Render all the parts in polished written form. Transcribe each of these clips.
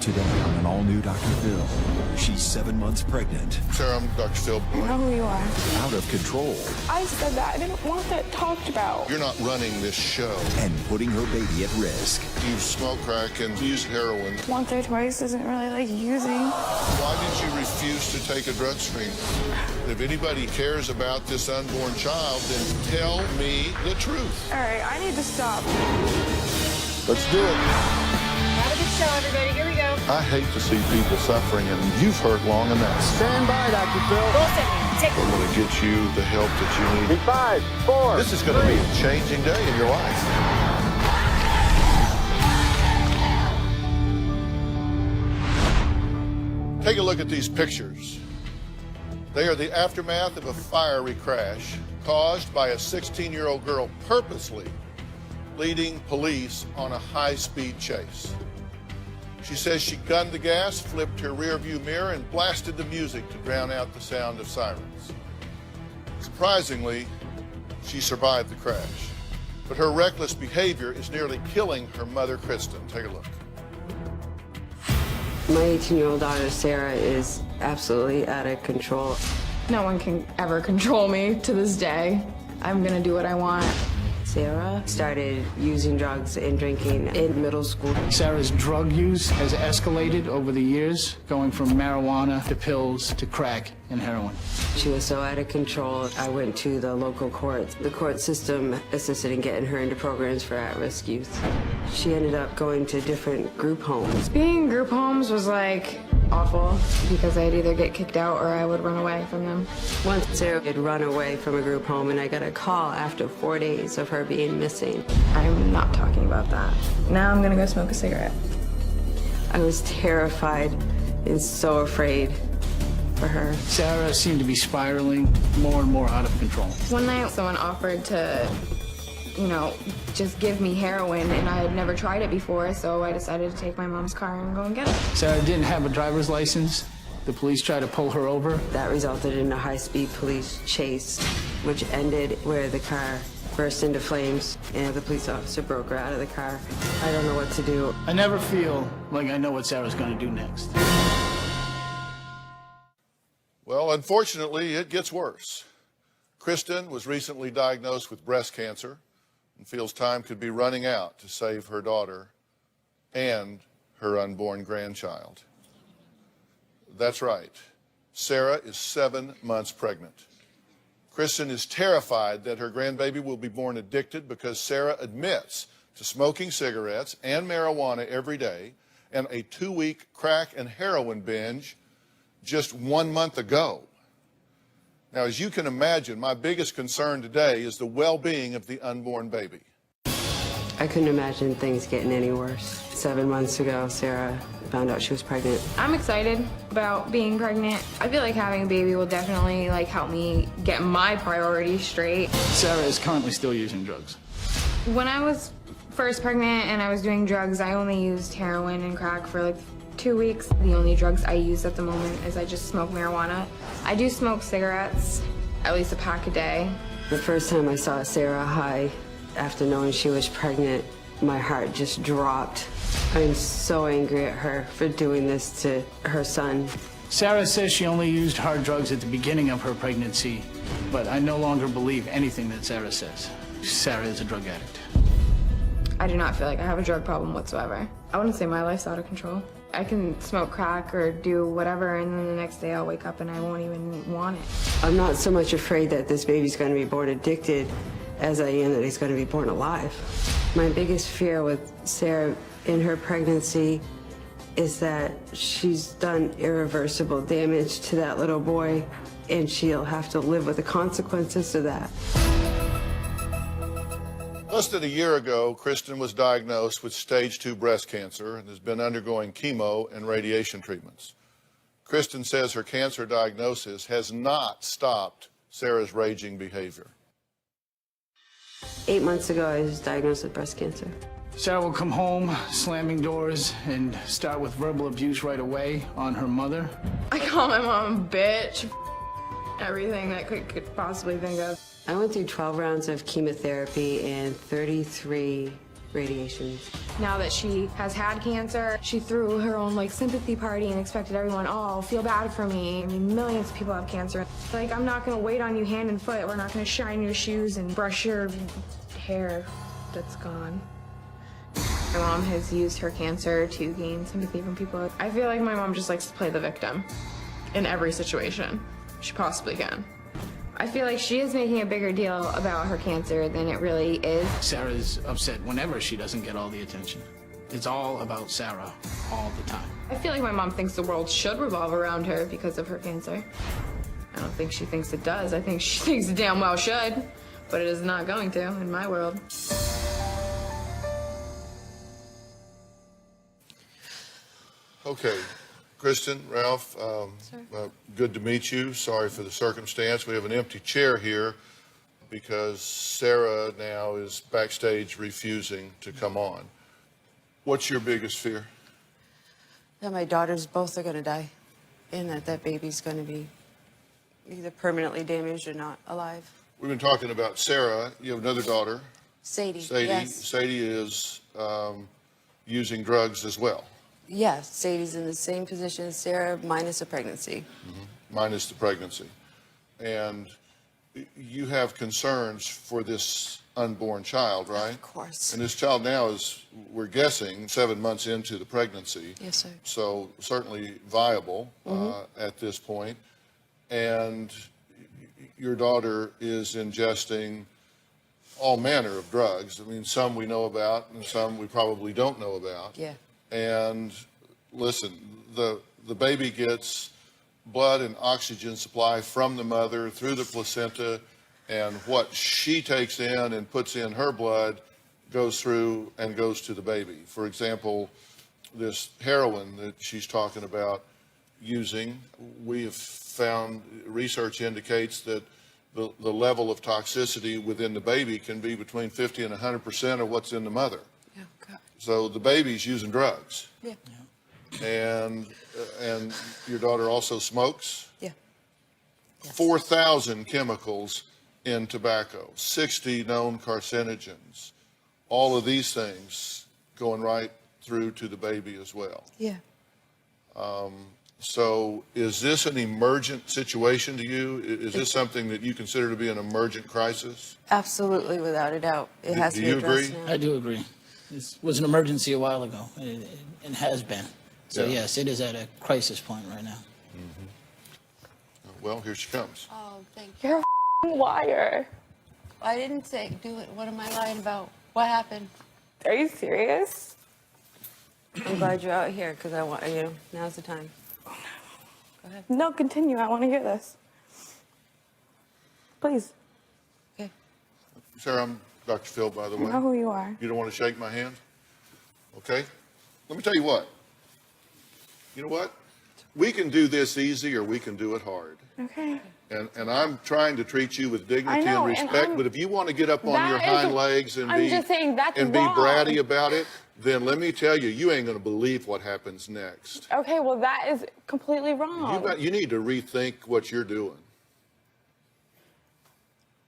Today on an all-new Dr. Phil, she's 7 months pregnant. Sarah, I'm Dr. Phil. I know who you are. Out of control. I said that. I didn't want that talked about. You're not running this show. And putting her baby at risk. You've smoked crack and used heroin. Once or twice isn't really like using. Why did you refuse to take a drug screen? If anybody cares about this unborn child, then tell me the truth. All right, I need to stop. Let's do it. Have a good show, everybody. Here we go. I hate to see people suffering, and you've hurt long enough. Stand by, Dr. Phil. We're going to get you the help that you need. In 5, 4, This is going to be a changing day in your life. Take a look at these pictures. They are the aftermath of a fiery crash caused by a 16-year-old girl purposely leading police on a high-speed chase. She says she gunned the gas, flipped her rearview mirror, and blasted the music to drown out the sound of sirens. Surprisingly, she survived the crash. But her reckless behavior is nearly killing her mother, Kristen. Take a look. My 18-year-old daughter, Sarah, is absolutely out of control. No one can ever control me to this day. I'm gonna do what I want. Sarah started using drugs and drinking in middle school. Sarah's drug use has escalated over the years, going from marijuana to pills to crack and heroin. She was so out of control, I went to the local courts. The court system assisted in getting her into programs for at-risk youth. She ended up going to different group homes. Being in group homes was like awful because I'd either get kicked out or I would run away from them. Once Sarah had run away from a group home, and I got a call after 4 days of her being missing. I'm not talking about that. Now I'm gonna go smoke a cigarette. I was terrified and so afraid for her. Sarah seemed to be spiraling more and more out of control. One night someone offered to, just give me heroin, and I had never tried it before, so I decided to take my mom's car and go and get it. Sarah didn't have a driver's license. The police tried to pull her over. That resulted in a high-speed police chase, which ended where the car burst into flames and the police officer broke her out of the car. I don't know what to do. I never feel like I know what Sarah's going to do next. Well, unfortunately, it gets worse. Kristen was recently diagnosed with breast cancer and feels time could be running out to save her daughter and her unborn grandchild. That's right. Sarah is 7 months pregnant. Kristen is terrified that her grandbaby will be born addicted because Sarah admits to smoking cigarettes and marijuana every day and a 2-week crack and heroin binge just 1 month ago. Now, as you can imagine, my biggest concern today is the well-being of the unborn baby. I couldn't imagine things getting any worse. 7 months ago, Sarah found out she was pregnant. I'm excited about being pregnant. I feel like having a baby will definitely help me get my priorities straight. Sarah is currently still using drugs. When I was first pregnant and I was doing drugs, I only used heroin and crack for 2 weeks. The only drugs I use at the moment is I just smoke marijuana. I do smoke cigarettes, at least a pack a day. The first time I saw Sarah high after knowing she was pregnant, my heart just dropped. I'm so angry at her for doing this to her son. Sarah says she only used hard drugs at the beginning of her pregnancy, but I no longer believe anything that Sarah says. Sarah is a drug addict. I do not feel like I have a drug problem whatsoever. I wouldn't say my life's out of control. I can smoke crack or do whatever, and then the next day I'll wake up and I won't even want it. I'm not so much afraid that this baby's going to be born addicted as I am that he's going to be born alive. My biggest fear with Sarah in her pregnancy is that she's done irreversible damage to that little boy, and she'll have to live with the consequences of that. Less than a year ago, Kristen was diagnosed with stage 2 breast cancer and has been undergoing chemo and radiation treatments. Kristen says her cancer diagnosis has not stopped Sarah's raging behavior. 8 months ago, I was diagnosed with breast cancer. Sarah will come home, slamming doors, and start with verbal abuse right away on her mother. I call my mom bitch, everything that I could possibly think of. I went through 12 rounds of chemotherapy and 33 radiations. Now that she has had cancer, she threw her own like sympathy party and expected everyone, oh, feel bad for me. I mean, millions of people have cancer. Like, I'm not gonna wait on you hand and foot. We're not gonna shine your shoes and brush your hair that's gone. My mom has used her cancer to gain sympathy from people. I feel like my mom just likes to play the victim in every situation she possibly can. I feel like she is making a bigger deal about her cancer than it really is. Sarah's upset whenever she doesn't get all the attention. It's all about Sarah all the time. I feel like my mom thinks the world should revolve around her because of her cancer. I don't think she thinks it does. I think she thinks it damn well should, but it is not going to in my world. Okay, Kristen, Ralph, good to meet you. Sorry for the circumstance. We have an empty chair here because Sarah now is backstage refusing to come on. What's your biggest fear? That my daughters both are going to die, and that baby's going to be either permanently damaged or not alive. We've been talking about Sarah. You have another daughter, Sadie. Sadie. Yes. Sadie is using drugs as well. Yes, Sadie's in the same position as Sarah, minus a pregnancy. Minus the pregnancy. And you have concerns for this unborn child, right? Of course. And this child now is, we're guessing, 7 months into the pregnancy. Yes, sir. So certainly viable at this point. And your daughter is ingesting all manner of drugs. I mean, some we know about and some we probably don't know about. Yeah. And listen, the baby gets blood and oxygen supply from the mother through the placenta, and what she takes in and puts in her blood goes through and goes to the baby. For example, this heroin that she's talking about using, we have found, research indicates that the level of toxicity within the baby can be between 50 and 100% of what's in the mother. Oh, God. So the baby's using drugs. Yeah. And your daughter also smokes. Yeah. Yes. 4,000 chemicals in tobacco, 60 known carcinogens. All of these things going right through to the baby as well. Yeah. So is this an emergent situation to you? Is this something that you consider to be an emergent crisis? Absolutely, without a doubt. It has to Do be you addressed agree? now. I do agree. This was an emergency a while ago, and has been. So Yeah. yes, it is at a crisis point right now. Well, here she comes. Oh, thank you. You're a f***ing liar. I didn't say do it. What am I lying about? What happened? Are you serious? I'm glad you're out here because I want, now's the time. Go ahead. No, continue. I want to hear this. Please. Okay. Sarah, I'm Dr. Phil, by the I know way. who you are. You don't want to shake my hand? Okay? Let me tell you what. You know what? We can do this easy or we can do it hard. Okay. And I'm trying to treat you with dignity I know, and and respect, I'm- but if you want to get up on That your is- hind legs and I'm be just saying that's and be wrong. bratty about it, then let me tell you, you ain't going to believe what happens next. Okay, well, that is completely wrong. You need to rethink what you're doing.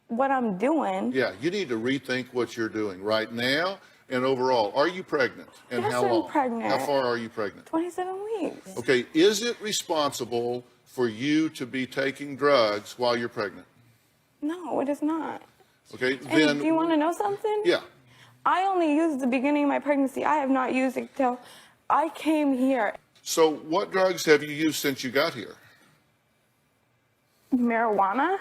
What I'm doing. Yeah, you need to rethink what you're doing right now and overall. Are you pregnant? And Yes, how I'm long? pregnant. How far are you pregnant? 27 weeks. Okay, is it responsible for you to be taking drugs while you're pregnant? No, it is not. Okay, And then do you want to know something? yeah. I only used the beginning of my pregnancy. I have not used it till I came here. So what drugs have you used since you got here? Marijuana.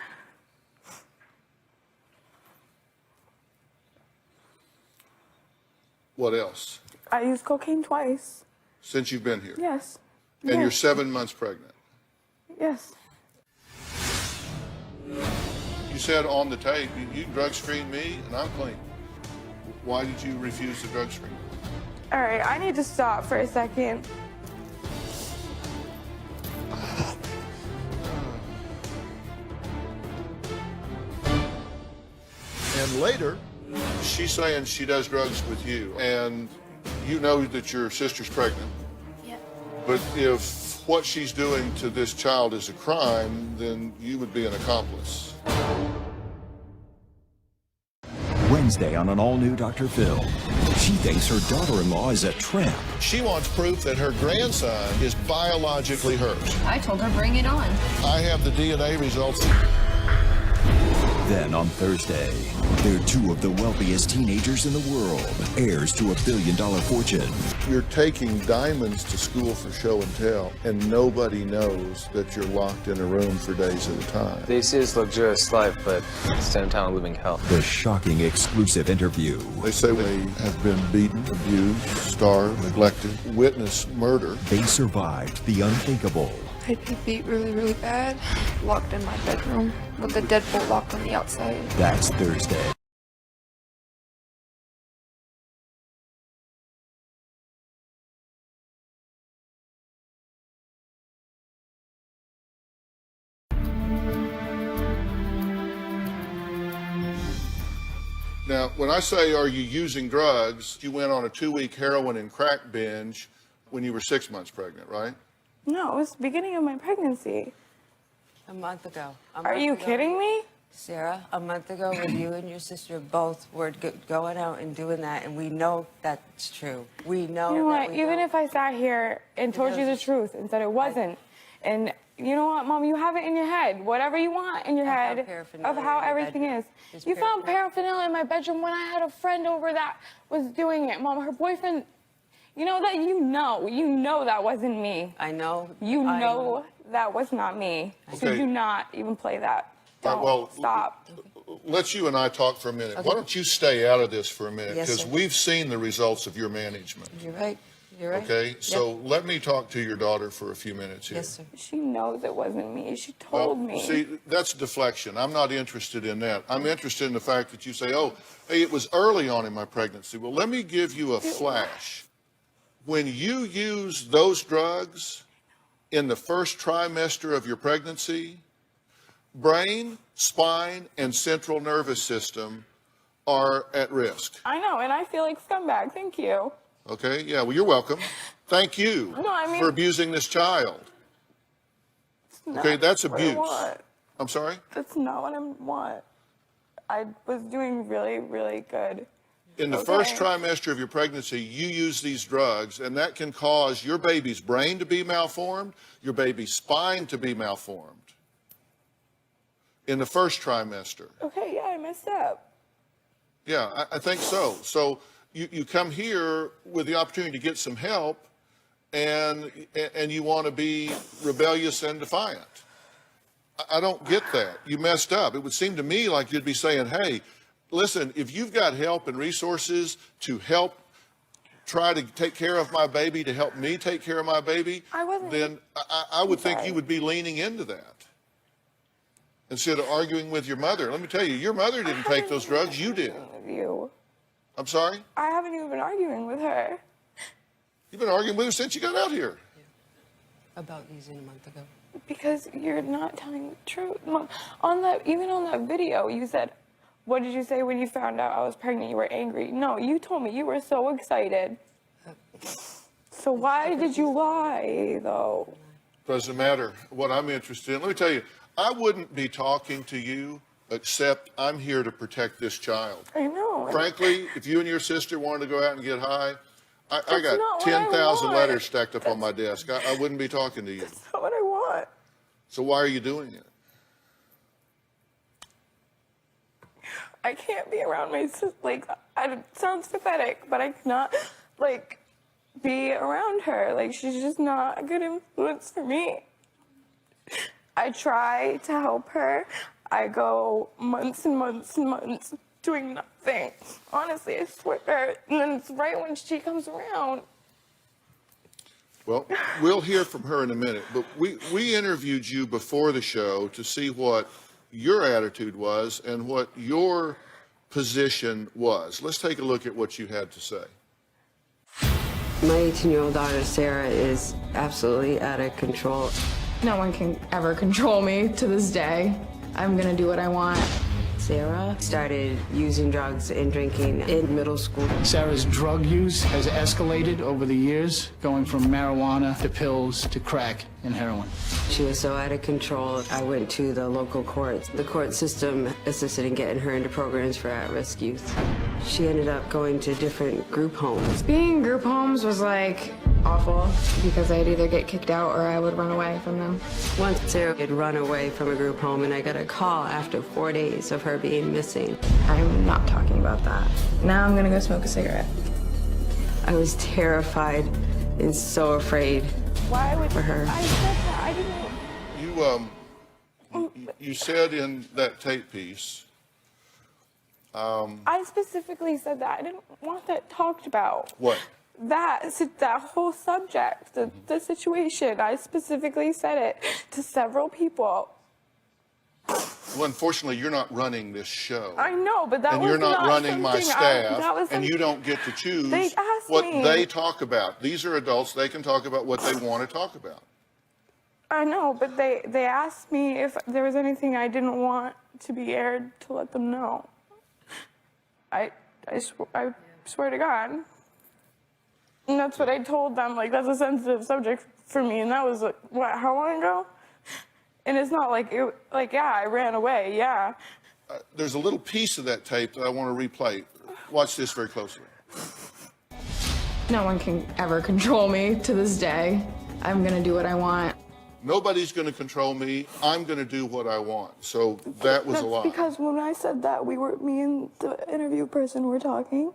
What else? I used cocaine twice. Since you've been here? Yes. And yes. you're 7 months pregnant. Yes. You said on the tape, you drug screened me and I'm clean. Why did you refuse the drug screen? All right, I need to stop for a second. And later, she's saying she does drugs with you, and you know that your sister's pregnant. Yep. But if what she's doing to this child is a crime, then you would be an accomplice. When Wednesday on an all-new Dr. Phil. She thinks her daughter-in-law is a tramp. She wants proof that her grandson is biologically hers. I told her bring it on. I have the DNA results. Then on Thursday, they're two of the wealthiest teenagers in the world, heirs to a billion-dollar fortune. You're taking diamonds to school for show and tell, and nobody knows that you're locked in a room for days at a time. They see this luxurious life, but it's in town living hell. The shocking exclusive interview. They say they have been beaten, abused, starved, neglected, witnessed murder. They survived the unthinkable. I'd be beat really, really bad, locked in my bedroom with the deadbolt locked on the outside. That's Thursday. Now, when I say, are you using drugs, you went on a 2-week heroin and crack binge when you were 6 months pregnant, right? No, it was the beginning of my pregnancy. A month ago. Are you kidding me? Sarah, a month ago when you and your sister both were going out and doing that, and we know that's true. We know You know that what? Even if I sat here and told you the truth and said it wasn't, and you know what, Mom, you have it in your head, whatever you want in your I found head paraphernalia of how in your everything bedroom. is. There's You found paraphernalia in my bedroom when I had a friend over that was doing it. Mom, her boyfriend, you know that wasn't me. I know. You know that was not me. So Okay. do not even play that. All Don't right, well, stop. Let's you and I talk for a minute. Why don't you stay out of this for a minute? Yes, Because sir. we've seen the results of your management. You're right. You're right. Okay? Yep. So let me talk to your daughter for a few minutes here. Yes, sir. She knows it wasn't me. She Well, told me. see, that's deflection. I'm not interested in that. I'm interested in the fact that you say, oh, hey, it was early on in my pregnancy. Well, let me give you a flash. When you use those drugs in the first trimester of your pregnancy, brain, spine, and central nervous system are at risk. I know, and I feel like scumbag. Thank you. Okay? Yeah, well, you're welcome. Thank you No, I mean- for abusing this child. Okay, that's What I abuse. want. I'm sorry? That's not what I want. I was doing really, really good. In the Okay. first trimester of your pregnancy, you use these drugs, and that can cause your baby's brain to be malformed, your baby's spine to be malformed. In the first trimester. Okay, yeah, I messed up. Yeah, I think so. So you come here with the opportunity to get some help, and you want to be rebellious and defiant. I don't get that. You messed up. It would seem to me like you'd be saying, hey, listen, if you've got help and resources to help try to take care of my baby, to help me take care of my baby, I wasn't- then I would think sorry. you would be leaning into that instead of arguing with your mother. Let me tell you, your mother didn't take those drugs. You did. With you. I'm sorry? I haven't even been arguing with her. You've been arguing with her since you got out here. About using a month ago. Because you're not telling the truth. Mom, even on that video, you said, what did you say when you found out I was pregnant? You were angry. No, you told me you were so excited. So why did you lie, though? Doesn't matter what I'm interested in. Let me tell you, I wouldn't be talking to you except I'm here to protect this child. I know. Frankly, if you and your sister wanted to go out and get high, I That's got not what I 10,000 want. letters stacked up on my desk. I wouldn't be talking to you. That's not what I want. So why are you doing it? I can't be around my sister. Like, it sounds pathetic, but I cannot, like, be around her. Like, she's just not a good influence for me. I try to help her. I go months and months and months doing nothing. Honestly, I swear. And then it's right when she comes around. Well, we'll hear from her in a minute, but we interviewed you before the show to see what your attitude was and what your position was. Let's take a look at what you had to say. My 18-year-old daughter, Sarah, is absolutely out of control. No one can ever control me to this day. I'm gonna do what I want. Sarah started using drugs and drinking in middle school. Sarah's drug use has escalated over the years, going from marijuana to pills to crack and heroin. She was so out of control. I went to the local courts. The court system assisted in getting her into programs for at-risk youth. She ended up going to different group homes. Being in group homes was like awful because I'd either get kicked out or I would run away from them. Once Sarah had run away from a group home and I got a call after 4 days of her being missing. I'm not talking about that. Now I'm gonna go smoke a cigarette. I was terrified and so afraid Why would for her. I said that? I didn't. You said in that tape piece, I specifically said that. I didn't want that talked about. what? That whole subject, the situation. I specifically said it to several people. Well, unfortunately, you're not running this show. I know, but that and was you're not running my something staff, and you don't get to choose They asked what me. they talk about. These are adults. They can talk about what they want to talk about. I know, but they asked me if there was anything I didn't want to be aired to let them know. I swear to God. And that's what I told them. Like, that's a sensitive subject for me. And that was, like, what, how long ago? And it's not like, yeah, I ran away, yeah. There's a little piece of that tape that I want to replay. Watch this very closely. No one can ever control me to this day. I'm gonna do what I want. Nobody's going to control me. I'm going to do what I want. So that was a lie. That's because when I said that, me and the interview person were talking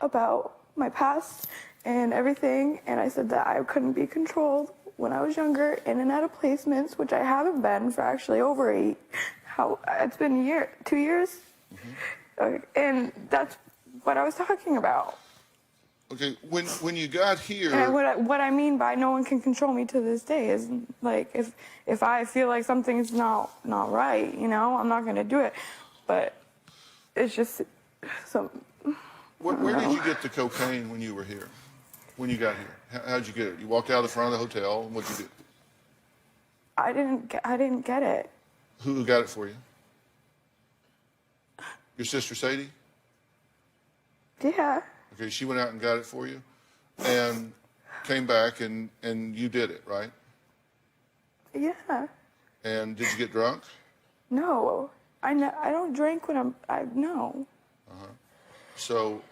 about my past and everything, and I said that I couldn't be controlled when I was younger, in and out of placements, which I haven't been for actually over it's been 2 years, and that's what I was talking about. Okay, when you got here, And what I mean by no one can control me to this day is, like, if I feel like something's not right, you know, I'm not gonna do it. But it's just some. where did you get the cocaine when you were here? When you got here, how'd you get it? You walked out of the front of the hotel, and what'd you do? I didn't get it. Who got it for you? Your sister Sadie? Yeah. Okay, she went out and got it for you, and came back, and you did it, right? Yeah. And did you get drunk? No. I don't drink when no. So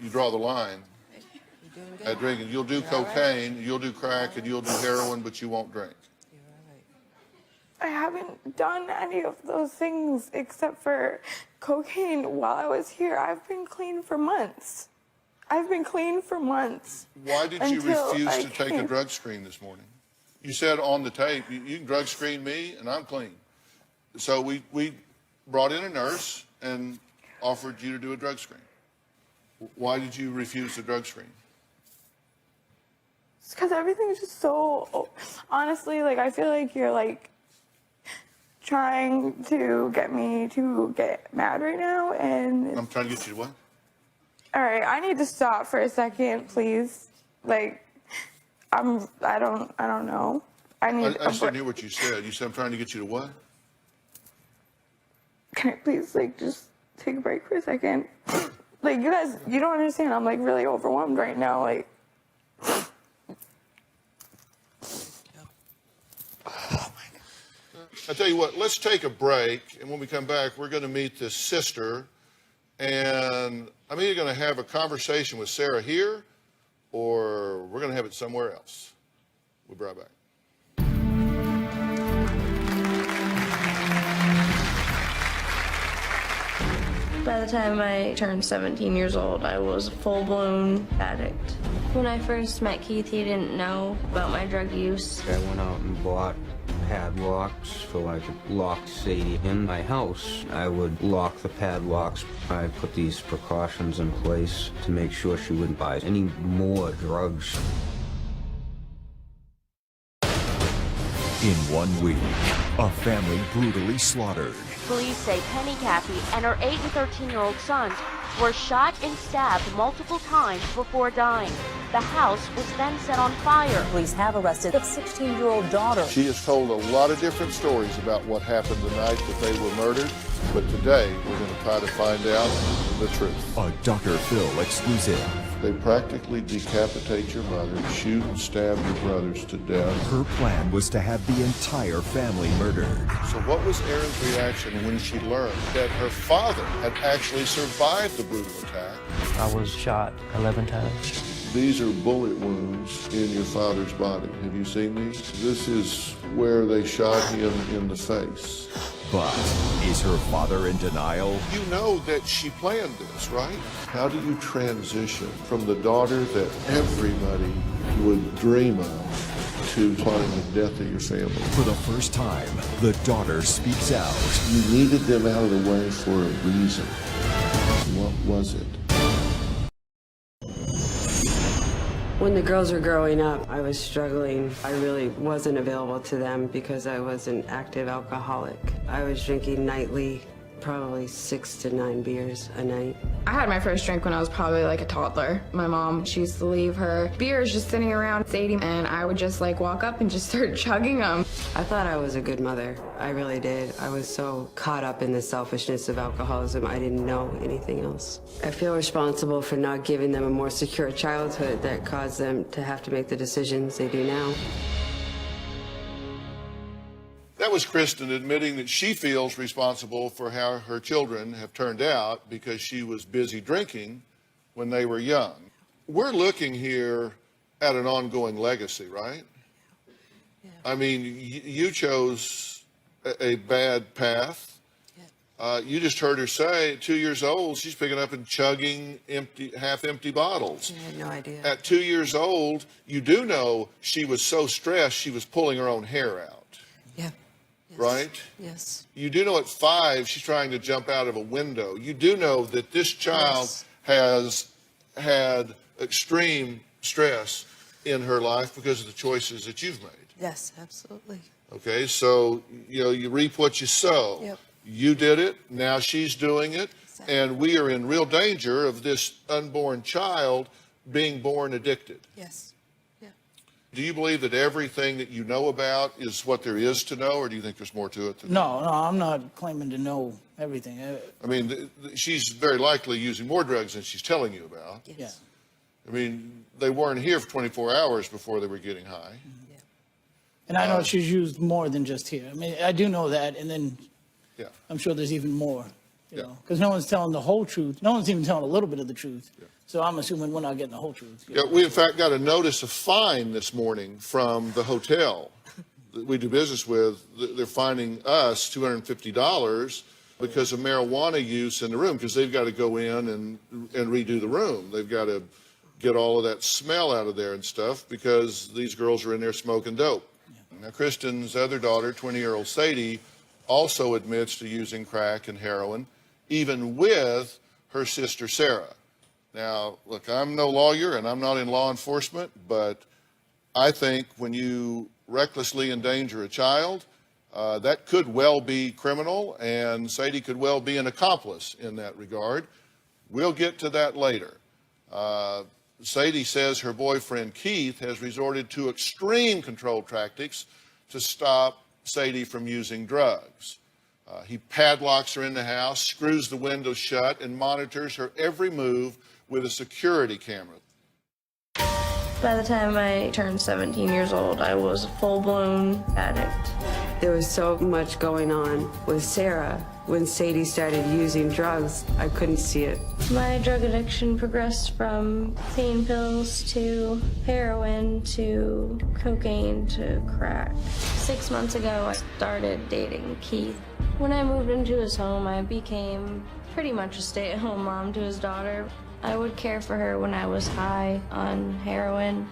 you draw the line at drinking. You'll do cocaine, you'll do crack, and you'll do heroin, but you won't drink. I haven't done any of those things except for cocaine while I was here. I've been clean for months. Why did you refuse to take a drug screen this morning? You said on the tape, you can drug screen me and I'm clean. So we brought in a nurse and offered you to do a drug screen. Why did you refuse the drug screen? It's because everything's just so, honestly, like, I feel like you're, like, trying to get me to get mad right now, and I'm trying to get you to what? all right, I need to stop for a second, please. Like, I don't know. I just didn't hear what you said. You said I'm trying to get you to what? Can I please, like, just take a break for a second? Like, you guys, you don't understand. I'm, like, really overwhelmed right now. Like, I tell you what, let's take a break, and when we come back, we're going to meet this sister, and I'm either going to have a conversation with Sarah here, or we're going to have it somewhere else. We'll be right back. By the time I turned 17 years old, I was a full-blown addict. When I first met Keith, he didn't know about my drug use. I went out and bought padlocks so I could lock Sadie in my house. I would lock the padlocks. I put these precautions in place to make sure she wouldn't buy any more drugs. In 1 week, a family brutally slaughtered. Police say Penny Kathy and her 8 and 13-year-old sons were shot and stabbed multiple times before dying. The house was then set on fire. Police have arrested a 16-year-old daughter. She has told a lot of different stories about what happened the night that they were murdered, but today we're going to try to find out the truth. A Dr. Phil exclusive. They practically decapitate your mother, shoot and stab your brothers to death. Her plan was to have the entire family murdered. So what was Erin's reaction when she learned that her father had actually survived the brutal attack? I was shot 11 times. These are bullet wounds in your father's body. Have you seen these? This is where they shot him in the face. But is her father in denial? You know that she planned this, right? How do you transition from the daughter that everybody would dream of to plotting the death of your family? For the first time, the daughter speaks out. You needed them out of the way for a reason. What was it? When the girls were growing up, I was struggling. I really wasn't available to them because I was an active alcoholic. I was drinking nightly, probably 6 to 9 beers a night. I had my first drink when I was probably like a toddler. My mom, she used to leave her beers just sitting around Sadie, and I would just like walk up and just start chugging them. I thought I was a good mother. I really did. I was so caught up in the selfishness of alcoholism, I didn't know anything else. I feel responsible for not giving them a more secure childhood that caused them to have to make the decisions they do now. That was Kristen admitting that she feels responsible for how her children have turned out because she was busy drinking when they were young. We're looking here at an ongoing legacy, right? Yeah. I mean, you chose a bad path. Yeah. You just heard her say at 2 years old, she's picking up and chugging half-empty bottles. I had no idea. At 2 years old, you do know she was so stressed she was pulling her own hair out. Yeah. Yes. Right? Yes. You do know at 5 she's trying to jump out of a window. You do know that this child has had extreme stress in her life because of the choices that you've made. Yes, absolutely. Okay, so you reap what you sow. Yep. You did it, now she's doing it, exactly. And we are in real danger of this unborn child being born addicted. Yes. Do you believe that everything that you know about is what there is to know, or do you think there's more to it than No, I'm not claiming to know everything. I mean, she's very likely using more drugs than she's telling you about. Yes. Yeah. I mean, they weren't here for 24 hours before they were getting high. Yeah. And I know she's used more than just here. I mean, I do know that, and then I'm sure there's even more, you know, because no one's telling the whole truth. No one's even telling a little bit of the truth. Yeah. So I'm assuming we're not getting the whole truth. Yeah, we in fact got a notice of fine this morning from the hotel that we do business with. They're fining us $250 because of marijuana use in the room, because they've got to go in and redo the room. They've got to get all of that smell out of there and stuff because these girls are in there smoking dope. Yeah. Now, Kristen's other daughter, 20-year-old Sadie, also admits to using crack and heroin, even with her sister Sarah. Now, look, I'm no lawyer and I'm not in law enforcement, but I think when you recklessly endanger a child, that could well be criminal, and Sadie could well be an accomplice in that regard. We'll get to that later. Sadie says her boyfriend Keith has resorted to extreme control tactics to stop Sadie from using drugs. He padlocks her in the house, screws the window shut, and monitors her every move with a security camera. By the time I turned 17 years old, I was a full-blown addict. There was so much going on with Sarah. When Sadie started using drugs, I couldn't see it. My drug addiction progressed from pain pills to heroin to cocaine to crack. 6 months ago, I started dating Keith. When I moved into his home, I became pretty much a stay-at-home mom to his daughter. I would care for her when I was high on heroin.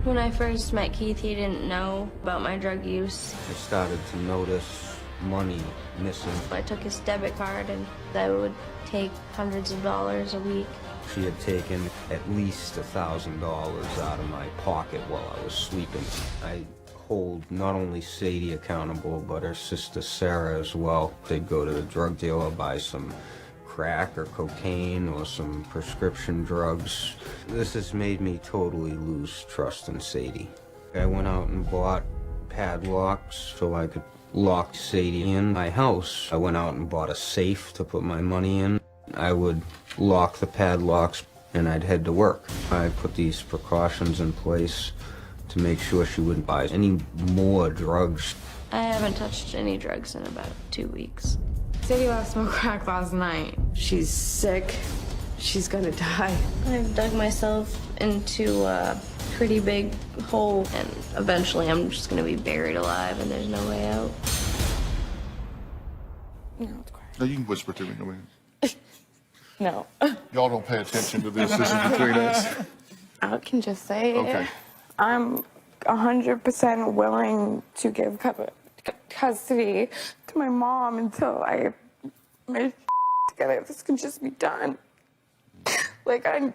When I first met Keith, he didn't know about my drug use. I started to notice money missing. I took his debit card and I would take hundreds of dollars a week. She had taken at least $1,000 out of my pocket while I was sleeping. I hold not only Sadie accountable, but her sister Sarah as well. They'd go to the drug dealer, buy some crack or cocaine or some prescription drugs. This has made me totally lose trust in Sadie. I went out and bought padlocks so I could lock Sadie in my house. I went out and bought a safe to put my money in. I would lock the padlocks and I'd head to work. I put these precautions in place to make sure she wouldn't buy any more drugs. I haven't touched any drugs in about 2 weeks. Sadie last smoked crack last night. She's sick. She's gonna die. I've dug myself into a pretty big hole, and eventually I'm just gonna be buried alive and there's no way out. No, it's quiet. No, you can whisper to me. No, No. y'all don't pay attention to this. This is between us. I can just say Okay. I'm 100% willing to give custody to my mom until I get my together. If this can just be done. Like, I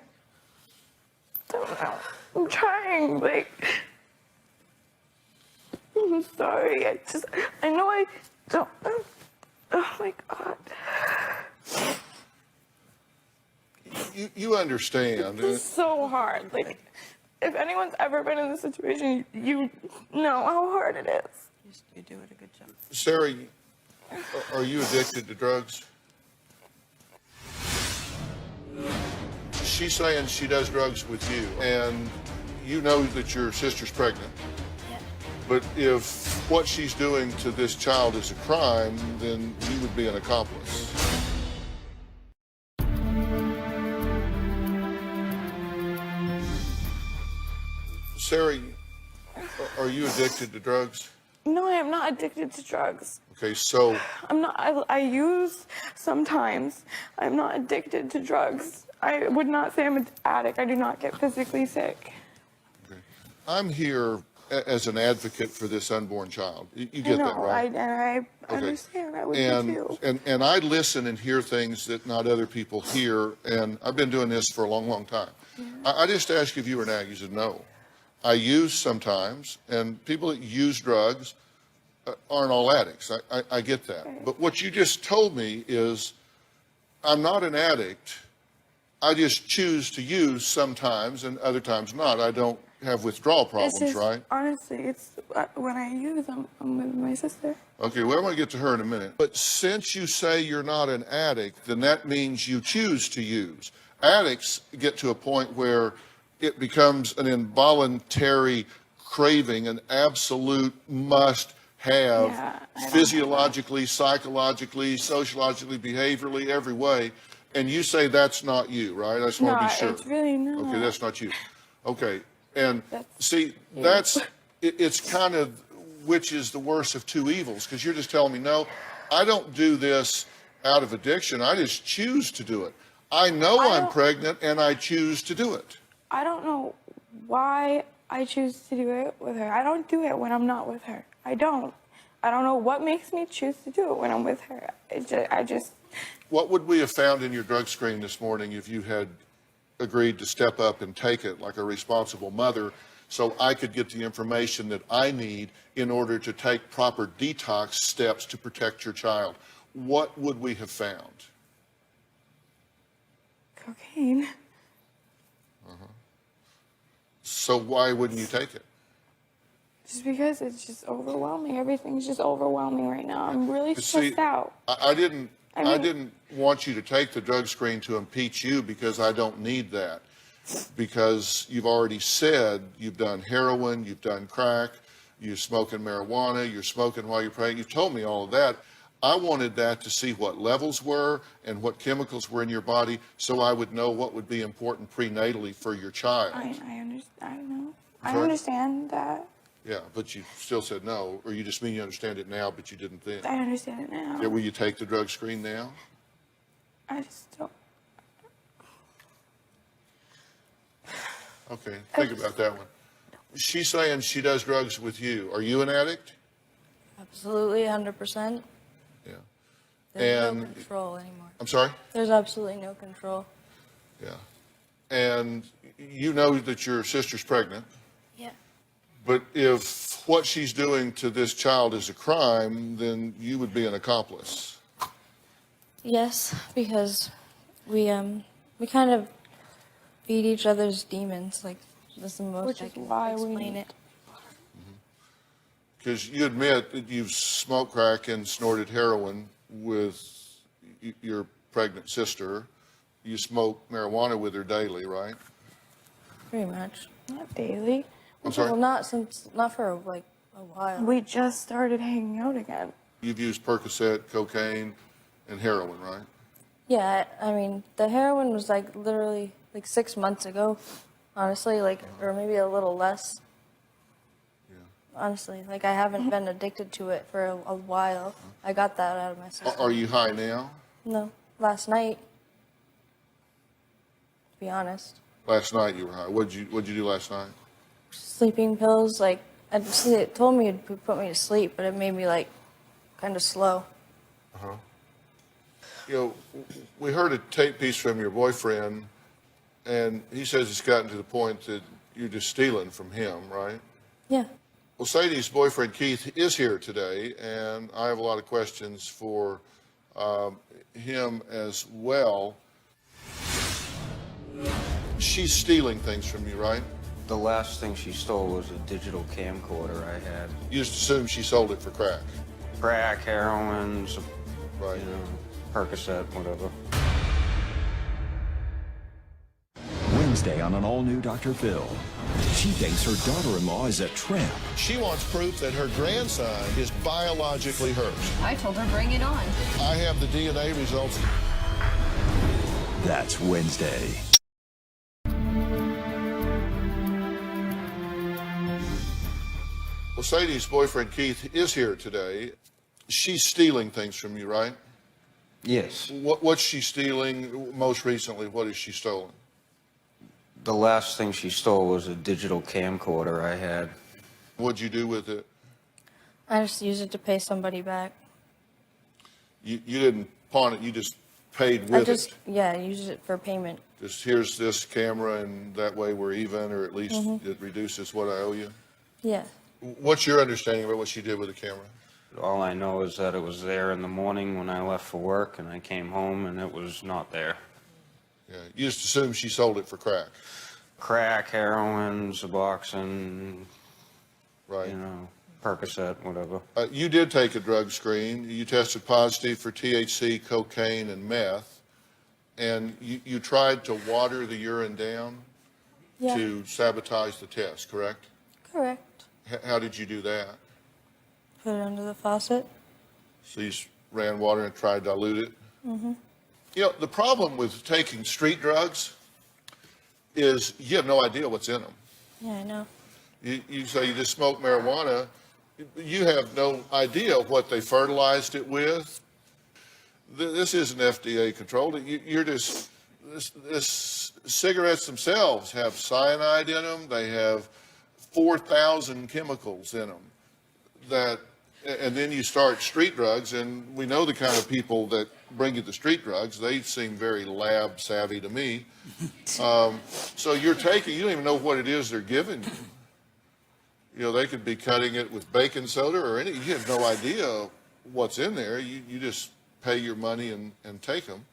don't know. I'm trying, like, I'm sorry. I know I don't. Oh my God. You understand. It's so hard. Like, if anyone's ever been in this situation, you know how hard it is. You do it a good job. Sarah, are you addicted to drugs? She's saying she does drugs with you, and you know that your sister's pregnant. Yeah. But if what she's doing to this child is a crime, then you would be an accomplice. Sarah, are you addicted to drugs? No, I am not addicted to drugs. Okay, so I'm not. I use sometimes. I'm not addicted to drugs. I would not say I'm an addict. I do not get physically sick. okay. I'm here as an advocate for this unborn child. You get that, right? I Okay. understand. I would too. And I listen and hear things that not other people hear, and I've been doing this for a long, long time. Yeah. I just asked you if you were an addict. You said no. I use sometimes, and people that use drugs aren't all addicts. I get that. Right. But what you just told me is I'm not an addict. I just choose to use sometimes and other times not. I don't have withdrawal problems, It's just, right? honestly, it's when I use them, I'm with my sister. Okay, well, I'm going to get to her in a minute. But since you say you're not an addict, then that means you choose to use. Addicts get to a point where it becomes an involuntary craving, an absolute must have, Yeah, physiologically, psychologically, sociologically, behaviorally, every way. And you say that's not you, right? I just want to be sure. It's really not. Okay, that's not you. Okay, and That's see, it's kind of which is the worst of two evils, because you're just telling me, no, I don't do this out of addiction. I just choose to do it. I know I'm pregnant and I choose to do it. I don't know why I choose to do it with her. I don't do it when I'm not with her. I don't know what makes me choose to do it when I'm with her. I just. What would we have found in your drug screen this morning if you had agreed to step up and take it like a responsible mother, so I could get the information that I need in order to take proper detox steps to protect your child? What would we have found? Cocaine. So why wouldn't you take it? Just because it's just overwhelming. Everything's just overwhelming right now. I'm really stressed See, out. I didn't I didn't want you to take the drug screen to impeach you, because I don't need that. Because you've already said you've done heroin, you've done crack, you're smoking marijuana, you're smoking while you're pregnant. You've told me all of that. I wanted that to see what levels were and what chemicals were in your body, so I would know what would be important prenatally for your child. I understand. I don't know. I Sorry? understand that. Yeah, but you still said no, or you just mean you understand it now, but you didn't then. I understand it now. Yeah, will you take the drug screen now? I just don't. Okay, think about that one. She's saying she does drugs with you. Are you an addict? Absolutely, 100%. Yeah. There's And no control anymore. I'm sorry? There's absolutely no control. Yeah. And you know that your sister's pregnant. Yeah. But if what she's doing to this child is a crime, then you would be an accomplice. Yes, because we kind of feed each other's demons. Like, that's the most Which I is can why explain it. Because you admit that you've smoked crack and snorted heroin with your pregnant sister. You smoke marijuana with her daily, right? Pretty much. Not daily. I'm sorry? Well, not for like a while. We just started hanging out again. You've used Percocet, cocaine, and heroin, right? Yeah, I mean, the heroin was like literally like 6 months ago, honestly, like, or maybe a little less. Yeah. Honestly, like, I haven't been addicted to it for a while. I got that out of my system. Are you high now? No, last night, to be honest. Last night you were high. What'd you do last night? Sleeping pills, like, it told me to put me to sleep, but it made me, like, kind of slow. Uh-huh. You know, we heard a tape piece from your boyfriend, and he says it's gotten to the point that you're just stealing from him, right? Yeah. Well, Sadie's boyfriend, Keith, is here today, and I have a lot of questions for him as well. She's stealing things from you, right? The last thing she stole was a digital camcorder I had. You just assume she sold it for crack. Crack, heroin, some, Right. you know, Percocet, whatever. Wednesday on an all-new Dr. Phil. She thinks her daughter-in-law is a tramp. She wants proof that her grandson is biologically hers. I told her bring it on. I have the DNA results. That's Wednesday. Well, Sadie's boyfriend, Keith, is here today. She's stealing things from you, right? Yes. What's she stealing most recently? What has she stolen? The last thing she stole was a digital camcorder I had. What'd you do with it? I just used it to pay somebody back. You didn't pawn it, you just paid with it. Yeah, I used it for payment. Just here's this camera, and that way we're even, or at least it reduces what I owe you. Yeah. What's your understanding about what she did with the camera? All I know is that it was there in the morning when I left for work, and I came home and it was not there. Yeah, you just assume she sold it for crack. Crack, heroin, Suboxone, Right. you know, Percocet, whatever. You did take a drug screen. You tested positive for THC, cocaine, and meth. And you tried to water the urine down to sabotage the test, correct? Correct. How did you do that? Put it under the faucet. So you ran water and tried to dilute it? Mm-hmm. You know, the problem with taking street drugs is you have no idea what's in them. Yeah, I know. You say you just smoke marijuana, you have no idea what they fertilized it with. This isn't FDA controlled. You're just, this cigarettes themselves have cyanide in them. They have 4,000 chemicals in them that, and then you start street drugs, and we know the kind of people that bring you the street drugs. They seem very lab savvy to me. So you're taking, you don't even know what it is they're giving you. You know, they could be cutting it with baking soda or any, you have no idea what's in there. You just pay your money and take them.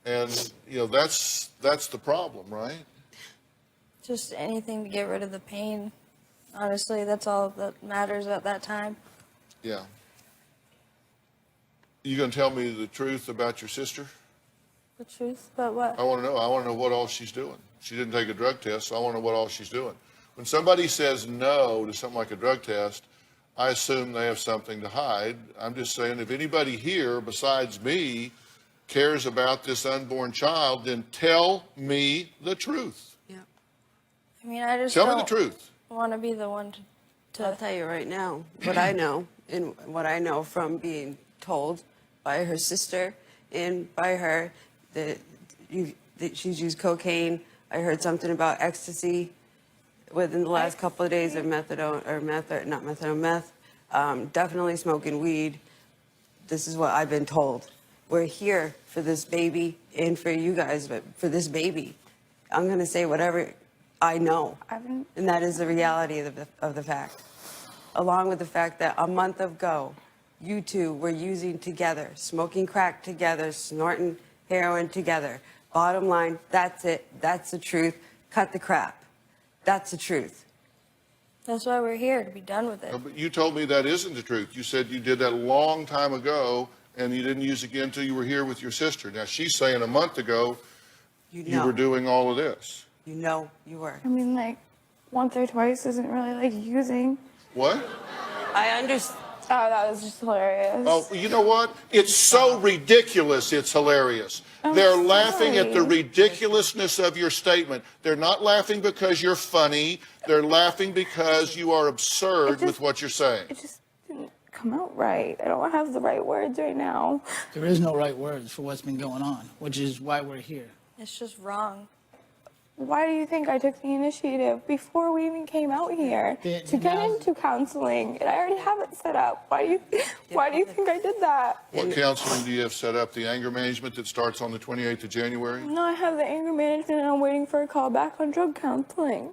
And, you know, that's the problem, right? Just anything to get rid of the pain. Honestly, that's all that matters at that time. Yeah. You gonna tell me the truth about your sister? The truth about what? I want to know. I want to know what all she's doing. She didn't take a drug test, so I want to know what all she's doing. When somebody says no to something like a drug test, I assume they have something to hide. I'm just saying, if anybody here besides me cares about this unborn child, then tell me the truth. Yeah. I mean, I just Tell me the truth. want to be the one to I'll tell you right now what I know, and what I know from being told by her sister and by her that she's used cocaine. I heard something about ecstasy within the last couple of days of meth. Definitely smoking weed. This is what I've been told. We're here for this baby and for you guys, but for this baby, I'm going to say whatever I know. And that is the reality of the fact. along with the fact that a month ago, you two were using together, smoking crack together, snorting heroin together. Bottom line, that's it. That's the truth. Cut the crap. That's the truth. That's why we're here, to be done with it. No, but you told me that isn't the truth. You said you did that a long time ago, and you didn't use it again until you were here with your sister. Now, she's saying a month ago you were doing all of this. You know you were. I mean, like, once or twice isn't really like using. What? I understand. Oh, that was just hilarious. Oh, you know what? It's so ridiculous, it's hilarious. They're laughing at the ridiculousness of your statement. They're not laughing because you're funny. They're laughing because you are absurd with what you're saying. It just didn't come out right. I don't have the right words right now. There is no right words for what's been going on, which is why we're here. It's just wrong. Why do you think I took the initiative before we even came out here to get into counseling? And I already have it set up. Why do you think I did that? What counseling do you have set up? The anger management that starts on the 28th of January? No, I have the anger management and I'm waiting for a call back on drug counseling.